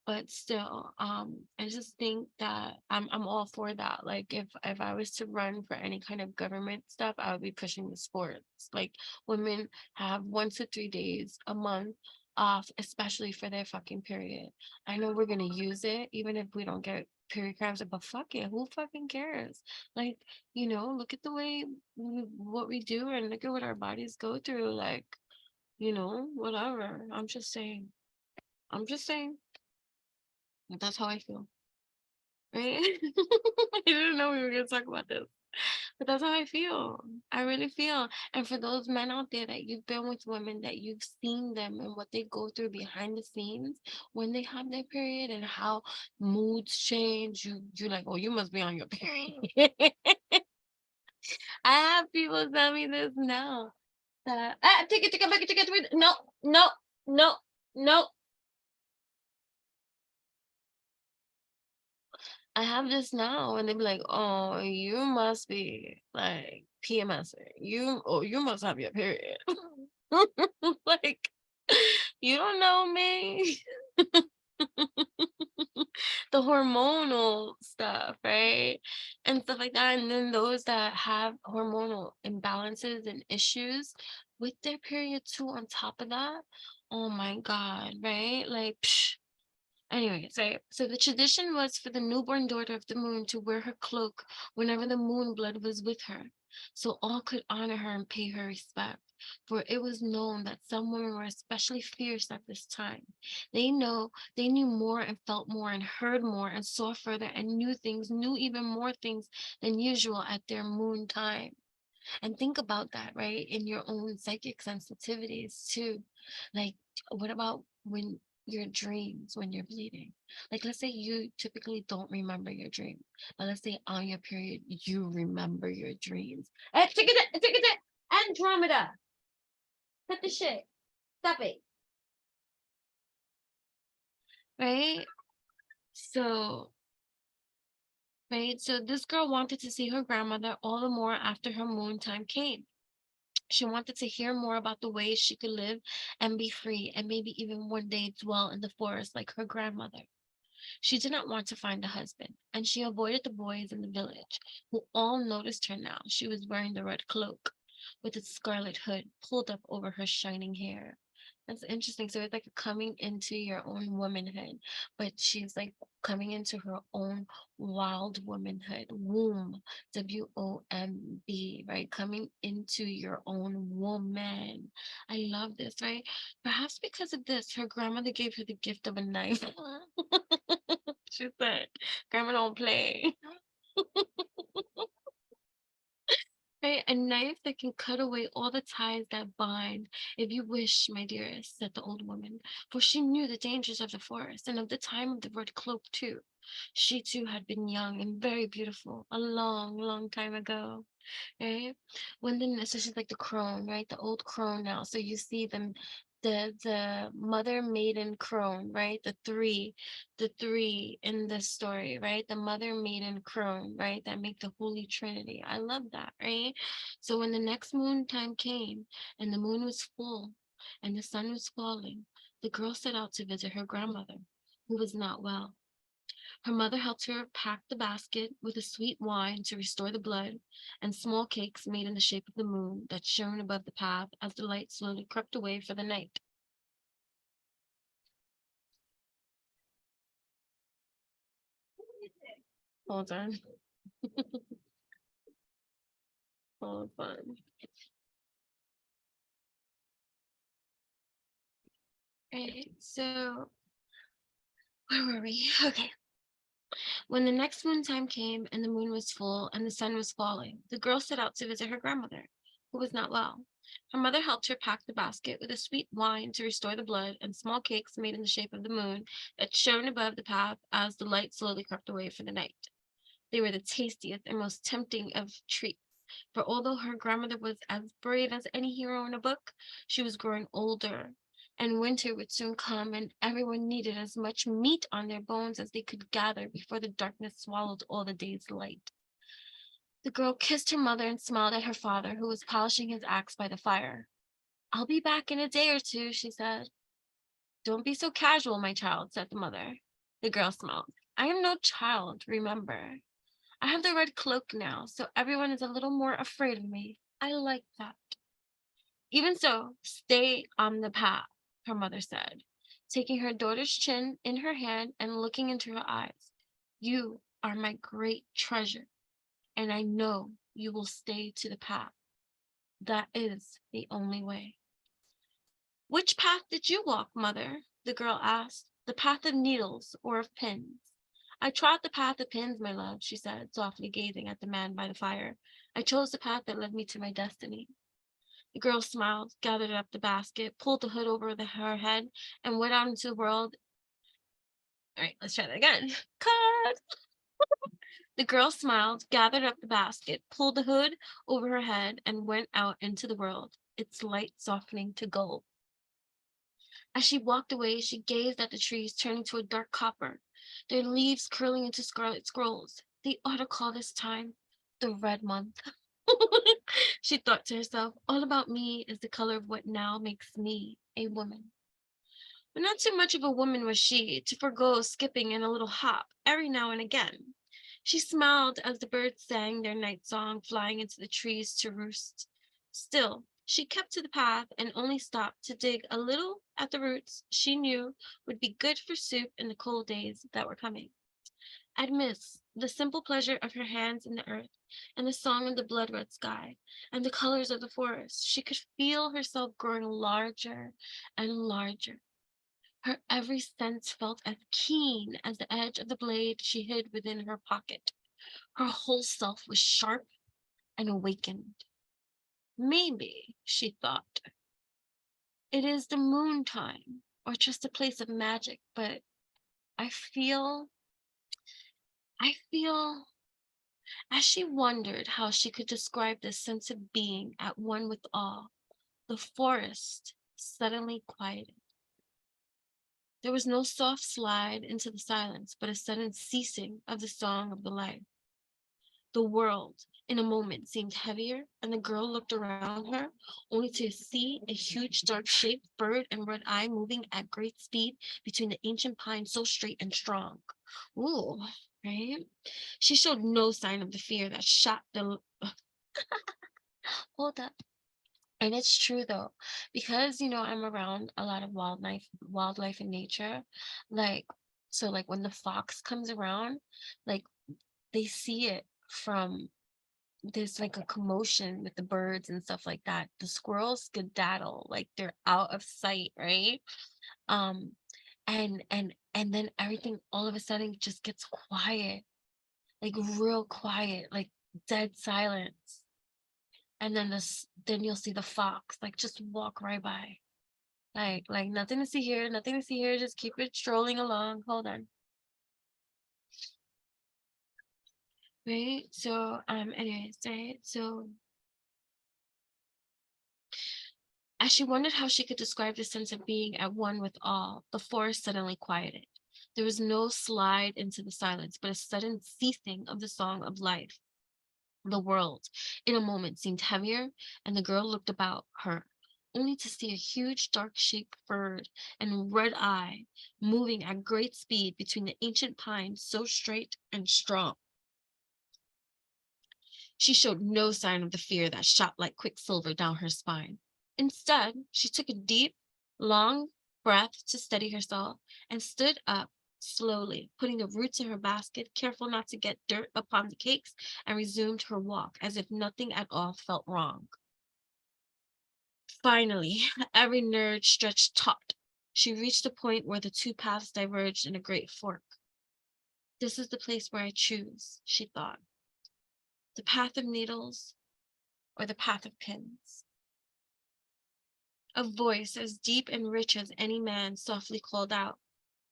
But still, I just think that I'm all for that. Like if I was to run for any kind of government stuff, I would be pushing the sports. Like women have 1 to 3 days a month off, especially for their fucking period. I know we're gonna use it even if we don't get period cramps, but fuck it, who fucking cares? Like, you know, look at the way what we do and look at what our bodies go through. Like, you know, whatever. I'm just saying. I'm just saying. That's how I feel. Right? I didn't know we were gonna talk about this. But that's how I feel. I really feel. And for those men out there that you've been with women, that you've seen them and what they go through behind the scenes when they have their period and how moods change, you're like, oh, you must be on your period. I have people tell me this now. That take it back, take it. No, no, no, no. I have this now, and they be like, "Oh, you must be like PMS. You must have your period." Like, you don't know me. The hormonal stuff, right? And stuff like that. And then those that have hormonal imbalances and issues with their period too, on top of that. Oh my God, right? Like, psh. Anyways, right? So the tradition was for the newborn daughter of the moon to wear her cloak whenever the moon blood was with her, so all could honor her and pay her respect. For it was known that some women were especially fierce at this time. They knew more and felt more and heard more and saw further and knew things, knew even more things than usual at their moon time. And think about that, right? In your own psychic sensitivities too. Like, what about when your dreams, when you're bleeding? Like, let's say you typically don't remember your dream, but let's say on your period, you remember your dreams. Andromeda, cut the shit. Stop it. Right? So, right? So this girl wanted to see her grandmother all the more after her moon time came. She wanted to hear more about the ways she could live and be free, and maybe even one day dwell in the forest like her grandmother. She did not want to find a husband, and she avoided the boys in the village, who all noticed her now. She was wearing the red cloak with its scarlet hood pulled up over her shining hair. That's interesting. So it's like coming into your own womanhood, but she's like coming into her own wild womanhood, womb, WOMB, right? Coming into your own woman. I love this, right? Perhaps because of this, her grandmother gave her the gift of a knife. She said, "Grandma don't play." Right? A knife that can cut away all the ties that bind, if you wish, my dearest, said the old woman, for she knew the dangers of the forest and of the time of the red cloak too. She too had been young and very beautiful a long, long time ago. Right? When the so she's like the crone, right? The old crone now. So you see them, the mother maiden crone, right? The three in this story, right? The mother maiden crone, right? That make the Holy Trinity. I love that, right? So when the next moon time came and the moon was full and the sun was falling, the girl set out to visit her grandmother, who was not well. Her mother helped her pack the basket with a sweet wine to restore the blood, and small cakes made in the shape of the moon that shone above the path as the light slowly crept away for the night. Hold on. Hold on. Right, so where were we? Okay. When the next moon time came and the moon was full and the sun was falling, the girl set out to visit her grandmother, who was not well. Her mother helped her pack the basket with a sweet wine to restore the blood and small cakes made in the shape of the moon that shone above the path as the light slowly crept away for the night. They were the tastiest and most tempting of treats, for although her grandmother was as brave as any hero in a book, she was growing older, and winter would soon come, and everyone needed as much meat on their bones as they could gather before the darkness swallowed all the day's light. The girl kissed her mother and smiled at her father, who was polishing his axe by the fire. "I'll be back in a day or two," she said. "Don't be so casual, my child," said the mother. The girl smiled. "I am no child, remember. I have the red cloak now, so everyone is a little more afraid of me. I like that." "Even so, stay on the path," her mother said, taking her daughter's chin in her hand and looking into her eyes. "You are my great treasure, and I know you will stay to the path. That is the only way." "Which path did you walk, mother?" the girl asked. "The path of needles or of pins?" "I trod the path of pins, my love," she said, softly gazing at the man by the fire. "I chose the path that led me to my destiny." The girl smiled, gathered up the basket, pulled the hood over her head, and went out into the world. All right, let's try that again. Cut! The girl smiled, gathered up the basket, pulled the hood over her head, and went out into the world, its light softening to gold. As she walked away, she gazed at the trees turning to a dark copper, their leaves curling into scarlet scrolls. "They ought to call this time the Red Month." She thought to herself, "All about me is the color of what now makes me a woman." But not too much of a woman was she, to forego skipping and a little hop every now and again. She smiled as the birds sang their night song, flying into the trees to roost. Still, she kept to the path and only stopped to dig a little at the roots she knew would be good for soup in the cold days that were coming. Amidst the simple pleasure of her hands in the earth, and the song of the blood-red sky, and the colors of the forest, she could feel herself growing larger and larger. Her every sense felt as keen as the edge of the blade she hid within her pocket. Her whole self was sharp and awakened. Maybe, she thought, it is the moon time, or just a place of magic, but I feel, I feel, as she wondered how she could describe this sense of being at one with all, the forest suddenly quieted. There was no soft slide into the silence, but a sudden ceasing of the song of the life. The world, in a moment, seemed heavier, and the girl looked around her, only to see a huge, dark-shaped bird and red eye moving at great speed between the ancient pines so straight and strong. Ooh, right? She showed no sign of the fear that shot the... Hold up. And it's true though, because I'm around a lot of wildlife in nature, like like when the fox comes around, like they see it from there's like a commotion with the birds and stuff like that. The squirrels skedaddle, like they're out of sight, right? Um, and then everything all of a sudden just gets quiet, like real quiet, like dead silence. And then you'll see the fox like just walk right by. Like nothing to see here, nothing to see here, just keep it strolling along. Hold on. Right? So anyways, right? So as she wondered how she could describe the sense of being at one with all, the forest suddenly quieted. There was no slide into the silence, but a sudden ceasing of the song of life. The world, in a moment, seemed heavier, and the girl looked about her, only to see a huge, dark-shaped bird and red eye moving at great speed between the ancient pines so straight and strong. She showed no sign of the fear that shot like quicksilver down her spine. Instead, she took a deep, long breath to steady herself and stood up slowly, putting the roots in her basket, careful not to get dirt upon the cakes, and resumed her walk as if nothing at all felt wrong. Finally, every nerve stretched taut. She reached a point where the two paths diverged in a great fork. "This is the place where I choose," she thought. "The path of needles or the path of pins. A voice as deep and rich as any man softly called out,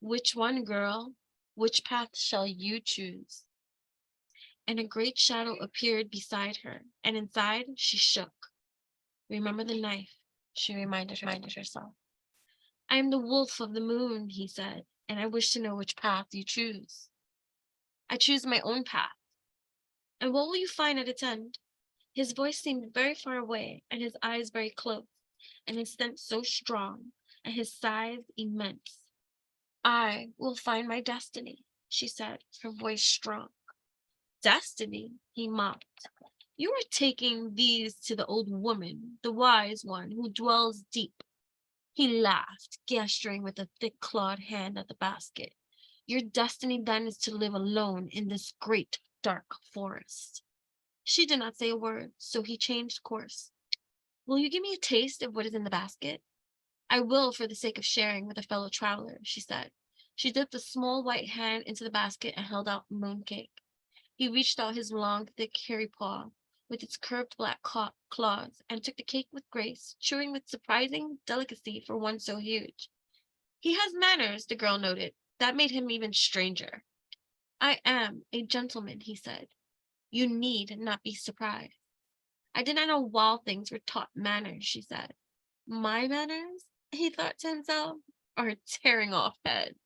"Which one, girl? Which path shall you choose?" And a great shadow appeared beside her, and inside she shook. "Remember the knife," she reminded herself. "I am the wolf of the moon," he said, "and I wish to know which path you choose." "I choose my own path." "And what will you find at its end?" His voice seemed very far away, and his eyes very close, and his scent so strong, and his size immense. "I will find my destiny," she said, her voice strong. "Destiny?" he mocked. "You are taking these to the old woman, the wise one, who dwells deep." He laughed, gesturing with a thick clawed hand at the basket. "Your destiny then is to live alone in this great dark forest." She did not say a word, so he changed course. "Will you give me a taste of what is in the basket?" "I will, for the sake of sharing with a fellow traveler," she said. She dipped a small white hand into the basket and held out mooncake. He reached out his long, thick, hairy paw with its curved black claws and took the cake with grace, chewing with surprising delicacy for one so huge. "He has manners," the girl noted. That made him even stranger. "I am a gentleman," he said. "You need not be surprised." "I did not know wild things were taught manners," she said. My manners, he thought to himself, are tearing off heads.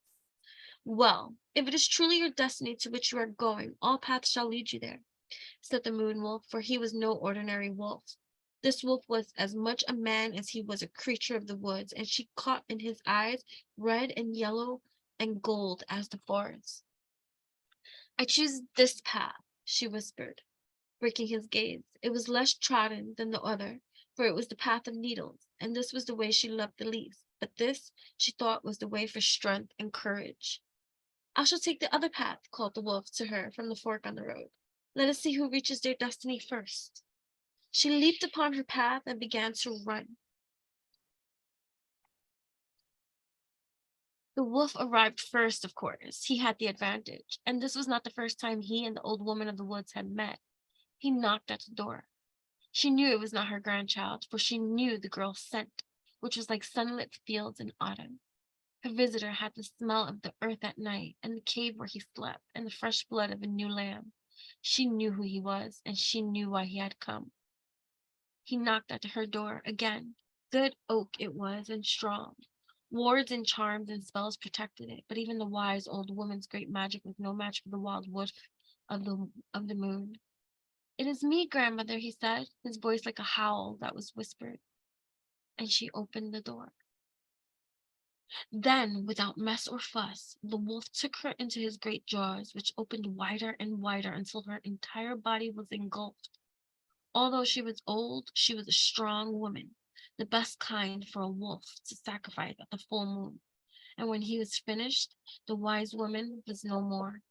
"Well, if it is truly your destiny to which you are going, all paths shall lead you there," said the moon wolf, for he was no ordinary wolf. This wolf was as much a man as he was a creature of the woods, and she caught in his eyes red and yellow and gold as the forest. "I choose this path," she whispered, breaking his gaze. It was less trodden than the other, for it was the path of needles, and this was the way she loved the least. But this, she thought, was the way for strength and courage. "I shall take the other path," called the wolf to her from the fork on the road. "Let us see who reaches their destiny first." She leaped upon her path and began to run. The wolf arrived first, of course. He had the advantage, and this was not the first time he and the old woman of the woods had met. He knocked at the door. She knew it was not her grandchild, for she knew the girl's scent, which was like sunlit fields in autumn. Her visitor had the smell of the earth at night, and the cave where he slept, and the fresh blood of a new lamb. She knew who he was, and she knew why he had come. He knocked at her door again. Good oak it was, and strong. Wards and charms and spells protected it, but even the wise old woman's great magic was no match for the wild wolf of the moon. "It is me, grandmother," he said, his voice like a howl that was whispered, and she opened the door. Then, without mess or fuss, the wolf took her into his great jaws, which opened wider and wider until her entire body was engulfed. Although she was old, she was a strong woman, the best kind for a wolf to sacrifice at the full moon. And when he was finished, the wise woman was no more.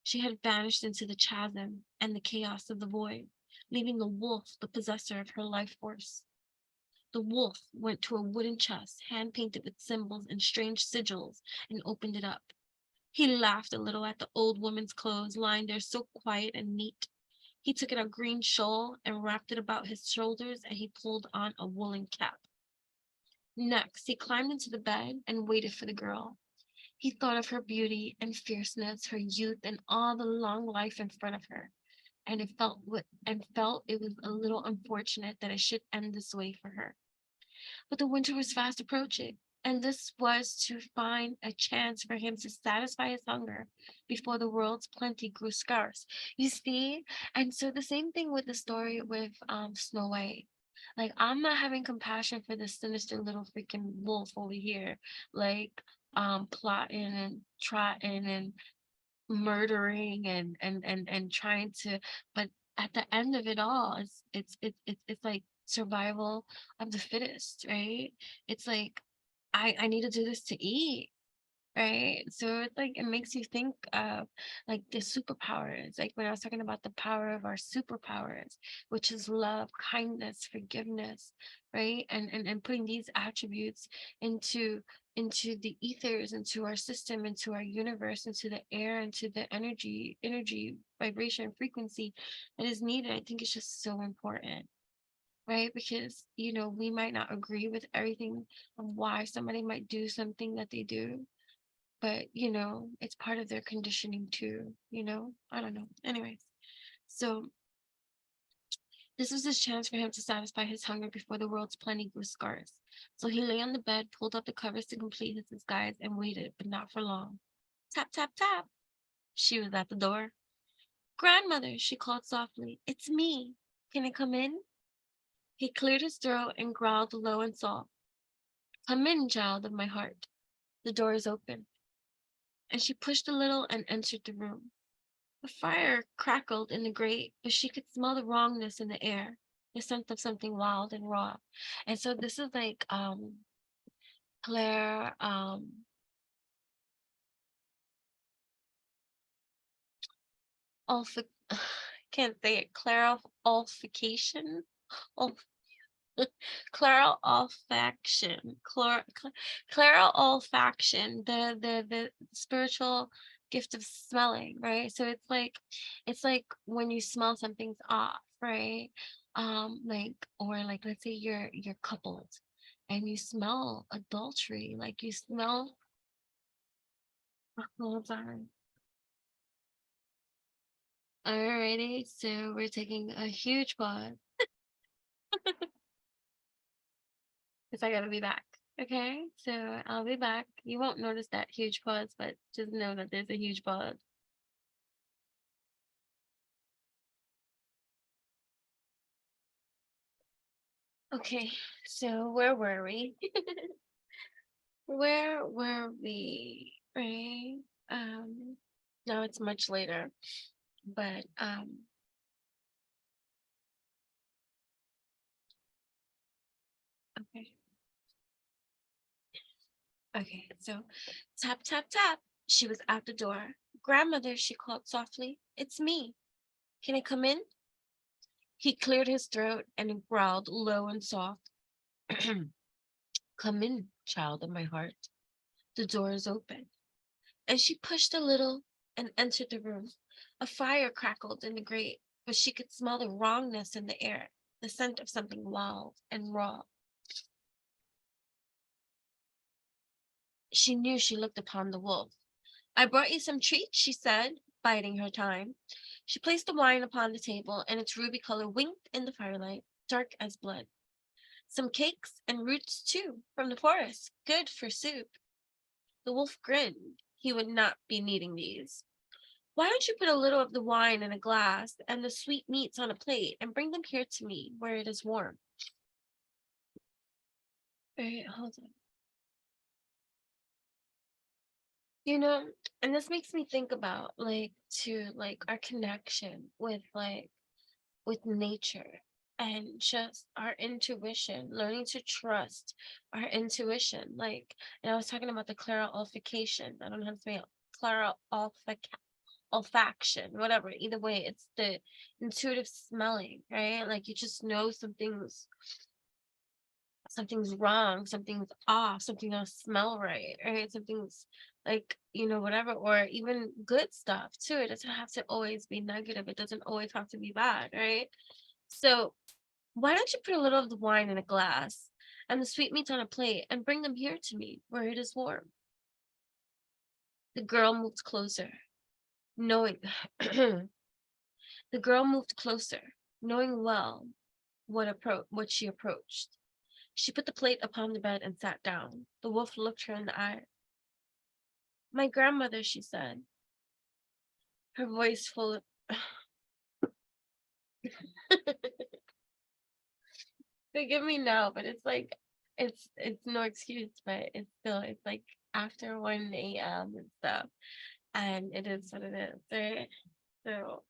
She had vanished into the chasm and the chaos of the void, leaving the wolf the possessor of her life force. The wolf went to a wooden chest, hand painted with symbols and strange sigils, and opened it up. He laughed a little at the old woman's clothes lying there so quiet and neat. He took out a green shawl and wrapped it about his shoulders, and he pulled on a woolen cap. Next, he climbed into the bed and waited for the girl. He thought of her beauty and fierceness, her youth, and all the long life in front of her, and felt it was a little unfortunate that it should end this way for her. But the winter was fast approaching, and this was to find a chance for him to satisfy his hunger before the world's plenty grew scarce. You see? And so the same thing with the story with Snow White. Like, I'm not having compassion for this sinister little freaking wolf over here, like plotting and trotting and murdering and trying to, but at the end of it all, it's like survival of the fittest, right? It's like I need to do this to eat, right? So it's like it makes you think of like the superpowers, like when I was talking about the power of our superpowers, which is love, kindness, forgiveness, right? And putting these attributes into the ethers, into our system, into our universe, into the air, into the energy vibration frequency that is needed. I think it's just so important. right? Because, you know, we might not agree with everything of why somebody might do something that they do, but, you know, it's part of their conditioning too, you know? I don't know. Anyways, so this was his chance for him to satisfy his hunger before the world's plenty grew scarce. So he lay on the bed, pulled up the covers to complete his disguise, and waited, but not for long. Tap, tap, tap. She was at the door. Grandmother, she called softly. It's me. Can I come in? He cleared his throat and growled low and soft. Come in, child of my heart. The door is open. And she pushed a little and entered the room. A fire crackled in the grate, but she could smell the wrongness in the air, the scent of something wild and raw. And so this is like Claire olf can't say it, Claire olfication. Claral olfaction, claral olfaction, the spiritual gift of smelling, right? So it's like when you smell something's off, right? Like, or like, let's say you're coupled and you smell adultery, like you smell. Hold on. Alrighty, so we're taking a huge pause because I gotta be back. Okay, so I'll be back. You won't notice that huge pause, but just know that there's a huge pause. Okay, so where were we? Where were we? Right? Now it's much later, but okay. Okay, so tap, tap, tap. She was at the door. Grandmother, she called softly. It's me. Can I come in? He cleared his throat and growled low and soft. Come in, child of my heart. The door is open. And she pushed a little and entered the room. A fire crackled in the grate, but she could smell the wrongness in the air, the scent of something wild and raw. She knew she looked upon the wolf. I brought you some treats, she said, biding her time. She placed the wine upon the table, and its ruby color winked in the firelight, dark as blood. Some cakes and roots, too, from the forest, good for soup. The wolf grinned. He would not be needing these. Why don't you put a little of the wine in a glass and the sweet meats on a plate and bring them here to me where it is warm? Wait, hold on. You know, and this makes me think about like our connection with nature and just our intuition, learning to trust our intuition. Like, and I was talking about the clarification. I don't know how to say it. Olfaction, whatever. Either way, it's the intuitive smelling, right? Like you just know something's wrong, something's off, something doesn't smell right, right? Something's like, you know, whatever, or even good stuff too. It doesn't have to always be negative. It doesn't always have to be bad, right? So why don't you put a little of the wine in a glass and the sweetmeats on a plate and bring them here to me where it is warm? The girl moved closer, knowing the girl moved closer, knowing well what she approached. She put the plate upon the bed and sat down. The wolf looked her in the eye. My grandmother, she said, her voice full of forgive me now, but it's like it's no excuse, but it's like after 1 a.m. and stuff. And it is what it is, right? So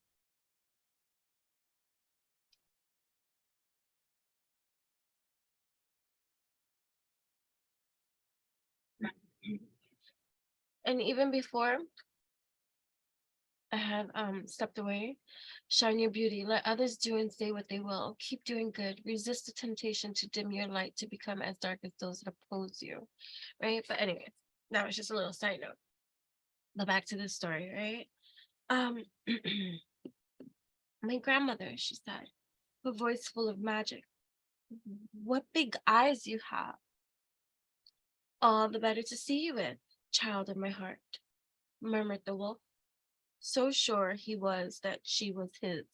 and even before I had stepped away, shine your beauty, let others do and say what they will. Keep doing good. Resist the temptation to dim your light to become as dark as those that oppose you. Right? But anyways, that was just a little side note. But back to this story, right? Um my grandmother, she said, her voice full of magic. What big eyes you have. All the better to see you with, child of my heart, murmured the wolf, so sure he was that she was his.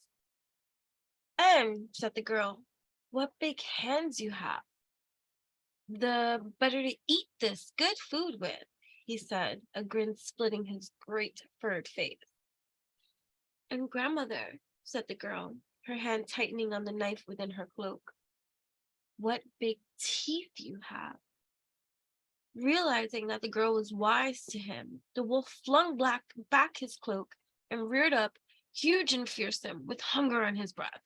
Said the girl, what big hands you have. The better to eat this good food with, he said, a grin splitting his great furred face. And grandmother, said the girl, her hand tightening on the knife within her cloak, what big teeth you have. Realizing that the girl was wise to him, the wolf flung back his cloak and reared up, huge and fearsome, with hunger on his breath.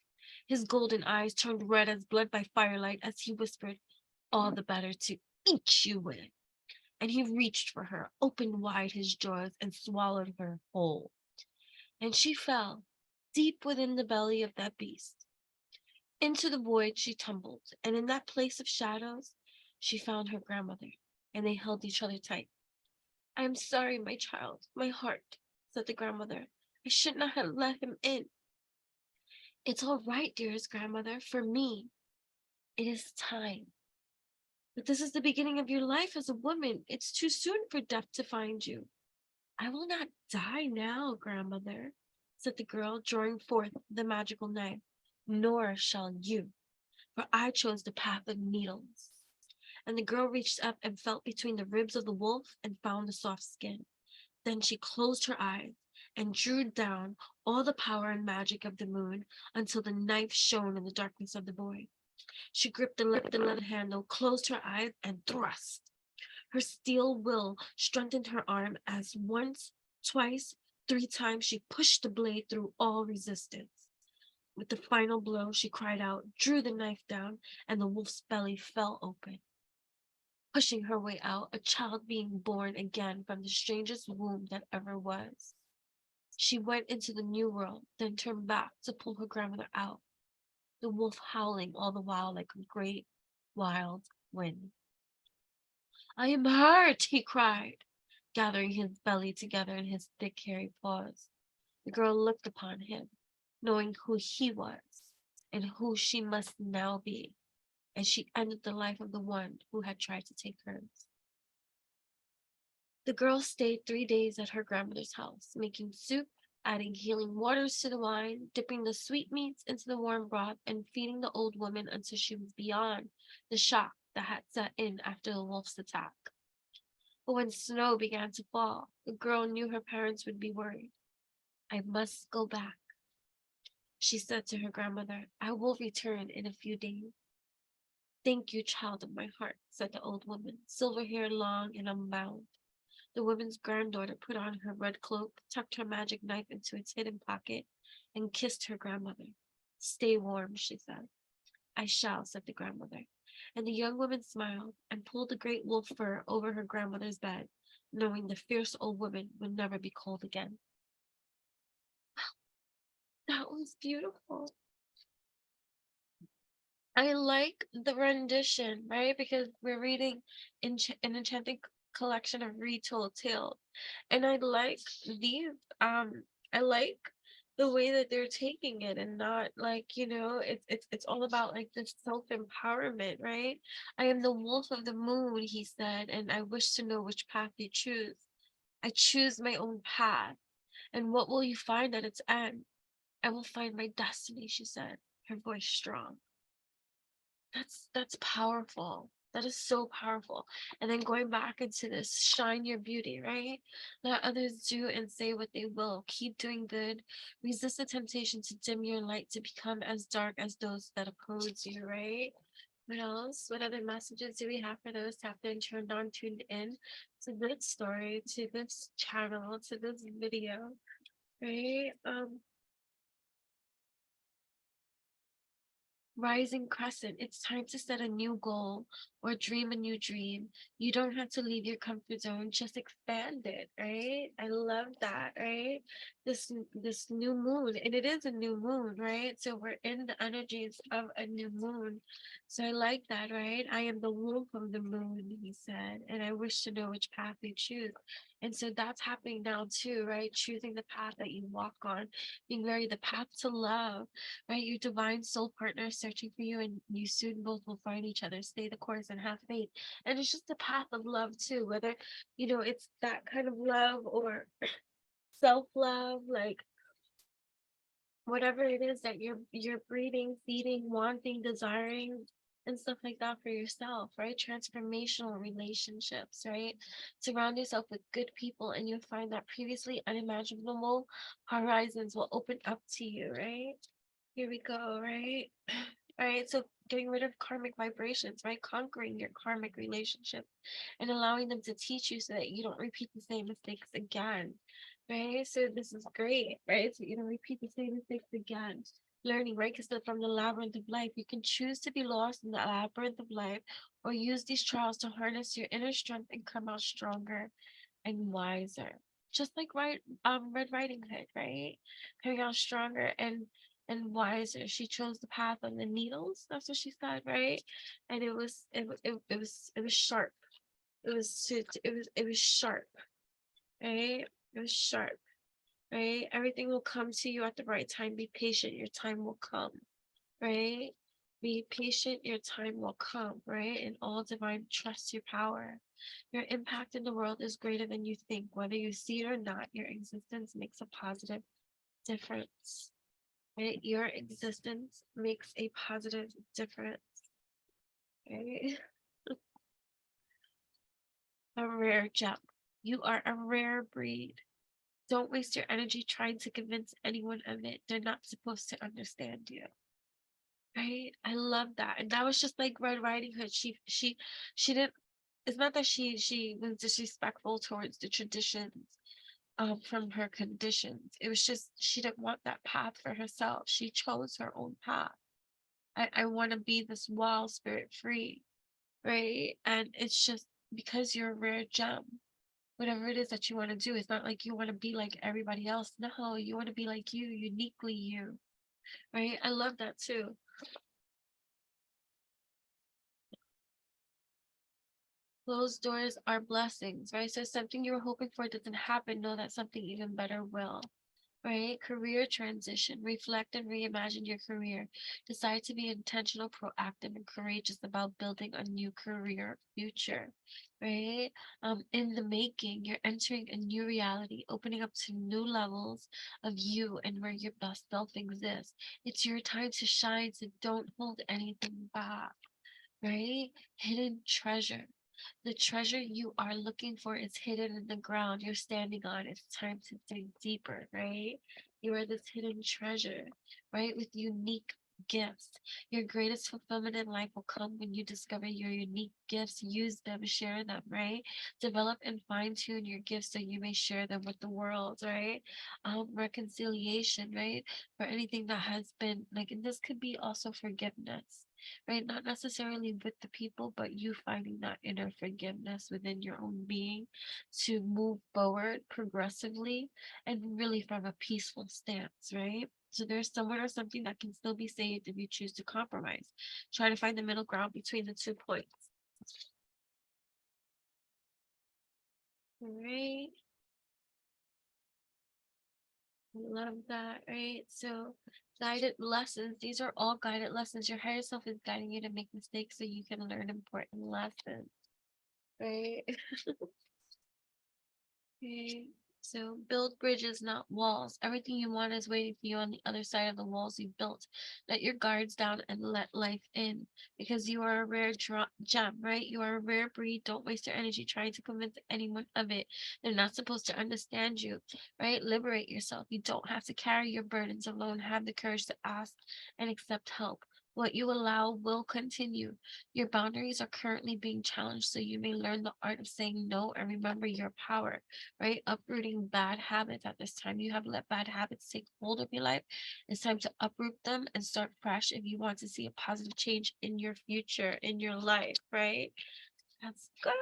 His golden eyes turned red as blood by firelight as he whispered, all the better to eat you with. And he reached for her, opened wide his jaws, and swallowed her whole. And she fell, deep within the belly of that beast. Into the void she tumbled, and in that place of shadows, she found her grandmother, and they held each other tight. I am sorry, my child, my heart, said the grandmother. I should not have let him in. It's all right, dearest grandmother, for me. It is time. But this is the beginning of your life as a woman. It's too soon for death to find you. I will not die now, grandmother, said the girl, drawing forth the magical knife. Nor shall you, for I chose the path of needles. And the girl reached up and felt between the ribs of the wolf and found the soft skin. Then she closed her eyes and drew down all the power and magic of the moon until the knife shone in the darkness of the void. She gripped the leather handle, closed her eyes, and thrust. Her steel will strengthened her arm as once, twice, 3 times she pushed the blade through all resistance. With the final blow, she cried out, drew the knife down, and the wolf's belly fell open, pushing her way out, a child being born again from the strangest womb that ever was. She went into the new world, then turned back to pull her grandmother out, the wolf howling all the while like a great, wild wind. I am hurt, he cried, gathering his belly together in his thick, hairy paws. The girl looked upon him, knowing who he was and who she must now be, and she ended the life of the one who had tried to take hers. The girl stayed 3 days at her grandmother's house, making soup, adding healing waters to the wine, dipping the sweetmeats into the warm broth, and feeding the old woman until she was beyond the shock that had set in after the wolf's attack. But when snow began to fall, the girl knew her parents would be worried. I must go back, she said to her grandmother. I will return in a few days. Thank you, child of my heart, said the old woman, silver hair long and unbound. The woman's granddaughter put on her red cloak, tucked her magic knife into its hidden pocket, and kissed her grandmother. Stay warm, she said. I shall, said the grandmother. And the young woman smiled and pulled the great wolf fur over her grandmother's bed, knowing the fierce old woman would never be cold again. That was beautiful. I like the rendition, right? Because we're reading an enchanting collection of retold tales. And I like these, I like the way that they're taking it and not like, it's all about like this self-empowerment, right? I am the wolf of the moon, he said, and I wish to know which path you choose. I choose my own path. And what will you find at its end? I will find my destiny, she said, her voice strong. That's powerful. That is so powerful. And then going back into this shine your beauty, right? Let others do and say what they will. Keep doing good. Resist the temptation to dim your light to become as dark as those that oppose you, right? What else? What other messages do we have for those tapped in, turned on, tuned in to this story, to this channel, to this video, right? Rising crescent, it's time to set a new goal or dream a new dream. You don't have to leave your comfort zone, just expand it, right? I love that, right? This new moon, and it is a new moon, right? So we're in the energies of a new moon. So I like that, right? I am the wolf of the moon, he said, and I wish to know which path we choose. And so that's happening now too, right? Choosing the path that you walk on, being very the path to love, right? Your divine soul partner is searching for you, and you soon both will find each other. Stay the course and have faith. And it's just the path of love too, whether, it's that kind of love or self-love, like whatever it is that you're breathing, feeding, wanting, desiring, and stuff like that for yourself, right? Transformational relationships, right? Surround yourself with good people and you'll find that previously unimaginable horizons will open up to you, right? Here we go, right? All right, so getting rid of karmic vibrations, right? Conquering your karmic relationship and allowing them to teach you so that you don't repeat the same mistakes again, right? So this is great, right? So you don't repeat the same mistakes again. Learning, right? Because from the labyrinth of life, you can choose to be lost in the labyrinth of life or use these trials to harness your inner strength and come out stronger and wiser. Just like Red Riding Hood, right? Coming out stronger and wiser. She chose the path of the needles. That's what she said, right? And it was sharp. It was sharp, right? It was sharp, right? Everything will come to you at the right time. Be patient. Your time will come, right? Be patient. Your time will come, right? And all divine, trust your power. Your impact in the world is greater than you think. Whether you see it or not, your existence makes a positive difference. Right? Your existence makes a positive difference. Right? A rare gem. You are a rare breed. Don't waste your energy trying to convince anyone of it. They're not supposed to understand you. Right? I love that. And that was just like Red Riding Hood. She didn't, it's not that she was disrespectful towards the traditions from her conditions. It was just she didn't want that path for herself. She chose her own path. I want to be this wild spirit free, right? And it's just because you're a rare gem, whatever it is that you want to do, it's not like you want to be like everybody else. No, you want to be like you, uniquely you, right? I love that too. Closed doors are blessings, right? So something you were hoping for doesn't happen, know that something even better will. Right? Career transition. Reflect and reimagine your career. Decide to be intentional, proactive, and courageous about building a new career future. Right? In the making, you're entering a new reality, opening up to new levels of you and where your best self exists. It's your time to shine, so don't hold anything back. Right? Hidden treasure. The treasure you are looking for is hidden in the ground you're standing on. It's time to dig deeper, right? You are this hidden treasure, right? With unique gifts. Your greatest fulfillment in life will come when you discover your unique gifts, use them, share them, right? Develop and fine tune your gifts so you may share them with the world, right? Reconciliation, right? For anything that has been like, and this could be also forgiveness, right? Not necessarily with the people, but you finding that inner forgiveness within your own being to move forward progressively and really from a peaceful stance, right? So there's someone or something that can still be saved if you choose to compromise. Try to find the middle ground between the 2 points. All right. Love that, right? So guided lessons. These are all guided lessons. Your higher self is guiding you to make mistakes so you can learn important lessons, right? Okay. So build bridges, not walls. Everything you want is waiting for you on the other side of the walls you built. Let your guards down and let life in because you are a rare gem, right? You are a rare breed. Don't waste your energy trying to convince anyone of it. They're not supposed to understand you, right? Liberate yourself. You don't have to carry your burdens alone. Have the courage to ask and accept help. What you allow will continue. Your boundaries are currently being challenged, so you may learn the art of saying no and remember your power, right? Uprooting bad habits at this time. You have let bad habits take hold of your life. It's time to uproot them and start fresh if you want to see a positive change in your future, in your life, right? That's good.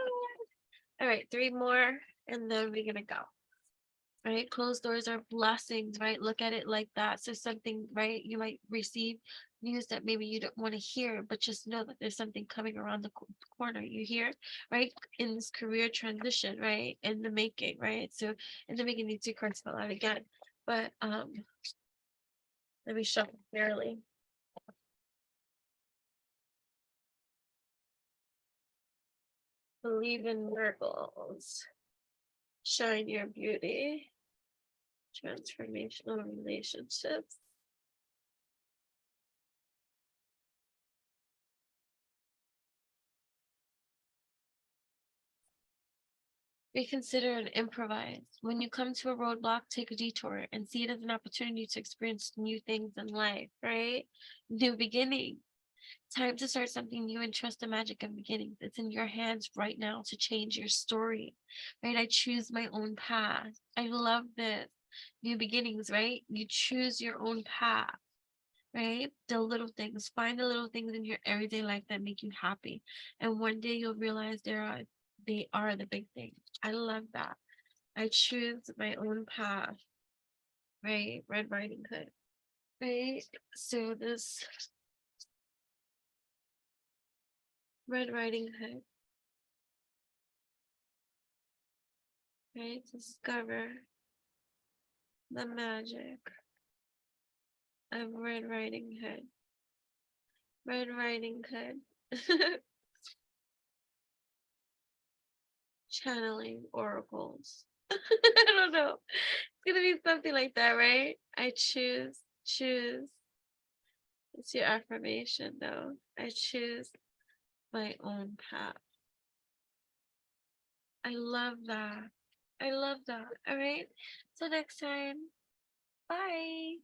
All right, 3 more, and then we're gonna go. right? Closed doors are blessings, right? Look at it like that. So something, right? You might receive news that maybe you don't want to hear, but just know that there's something coming around the corner. You hear, right? In this career transition, right? In the making, right? So in the making, these two cards fell out again. But let me shuffle fairly. Believe in miracles. Shine your beauty. Transformational relationships. Reconsider and improvise. When you come to a roadblock, take a detour and see it as an opportunity to experience new things in life, right? New beginning. Time to start something new and trust the magic of beginnings. It's in your hands right now to change your story, right? I choose my own path. I love this. New beginnings, right? You choose your own path, right? The little things. Find the little things in your everyday life that make you happy. And one day you'll realize they are the big things. I love that. I choose my own path, right? Red Riding Hood, right? So this Red Riding Hood, right? Discover the magic of Red Riding Hood. Red Riding Hood. Channeling oracles. I don't know. It's gonna be something like that, right? I choose. It's your affirmation though. I choose my own path. I love that. I love that. All right. So next time, bye.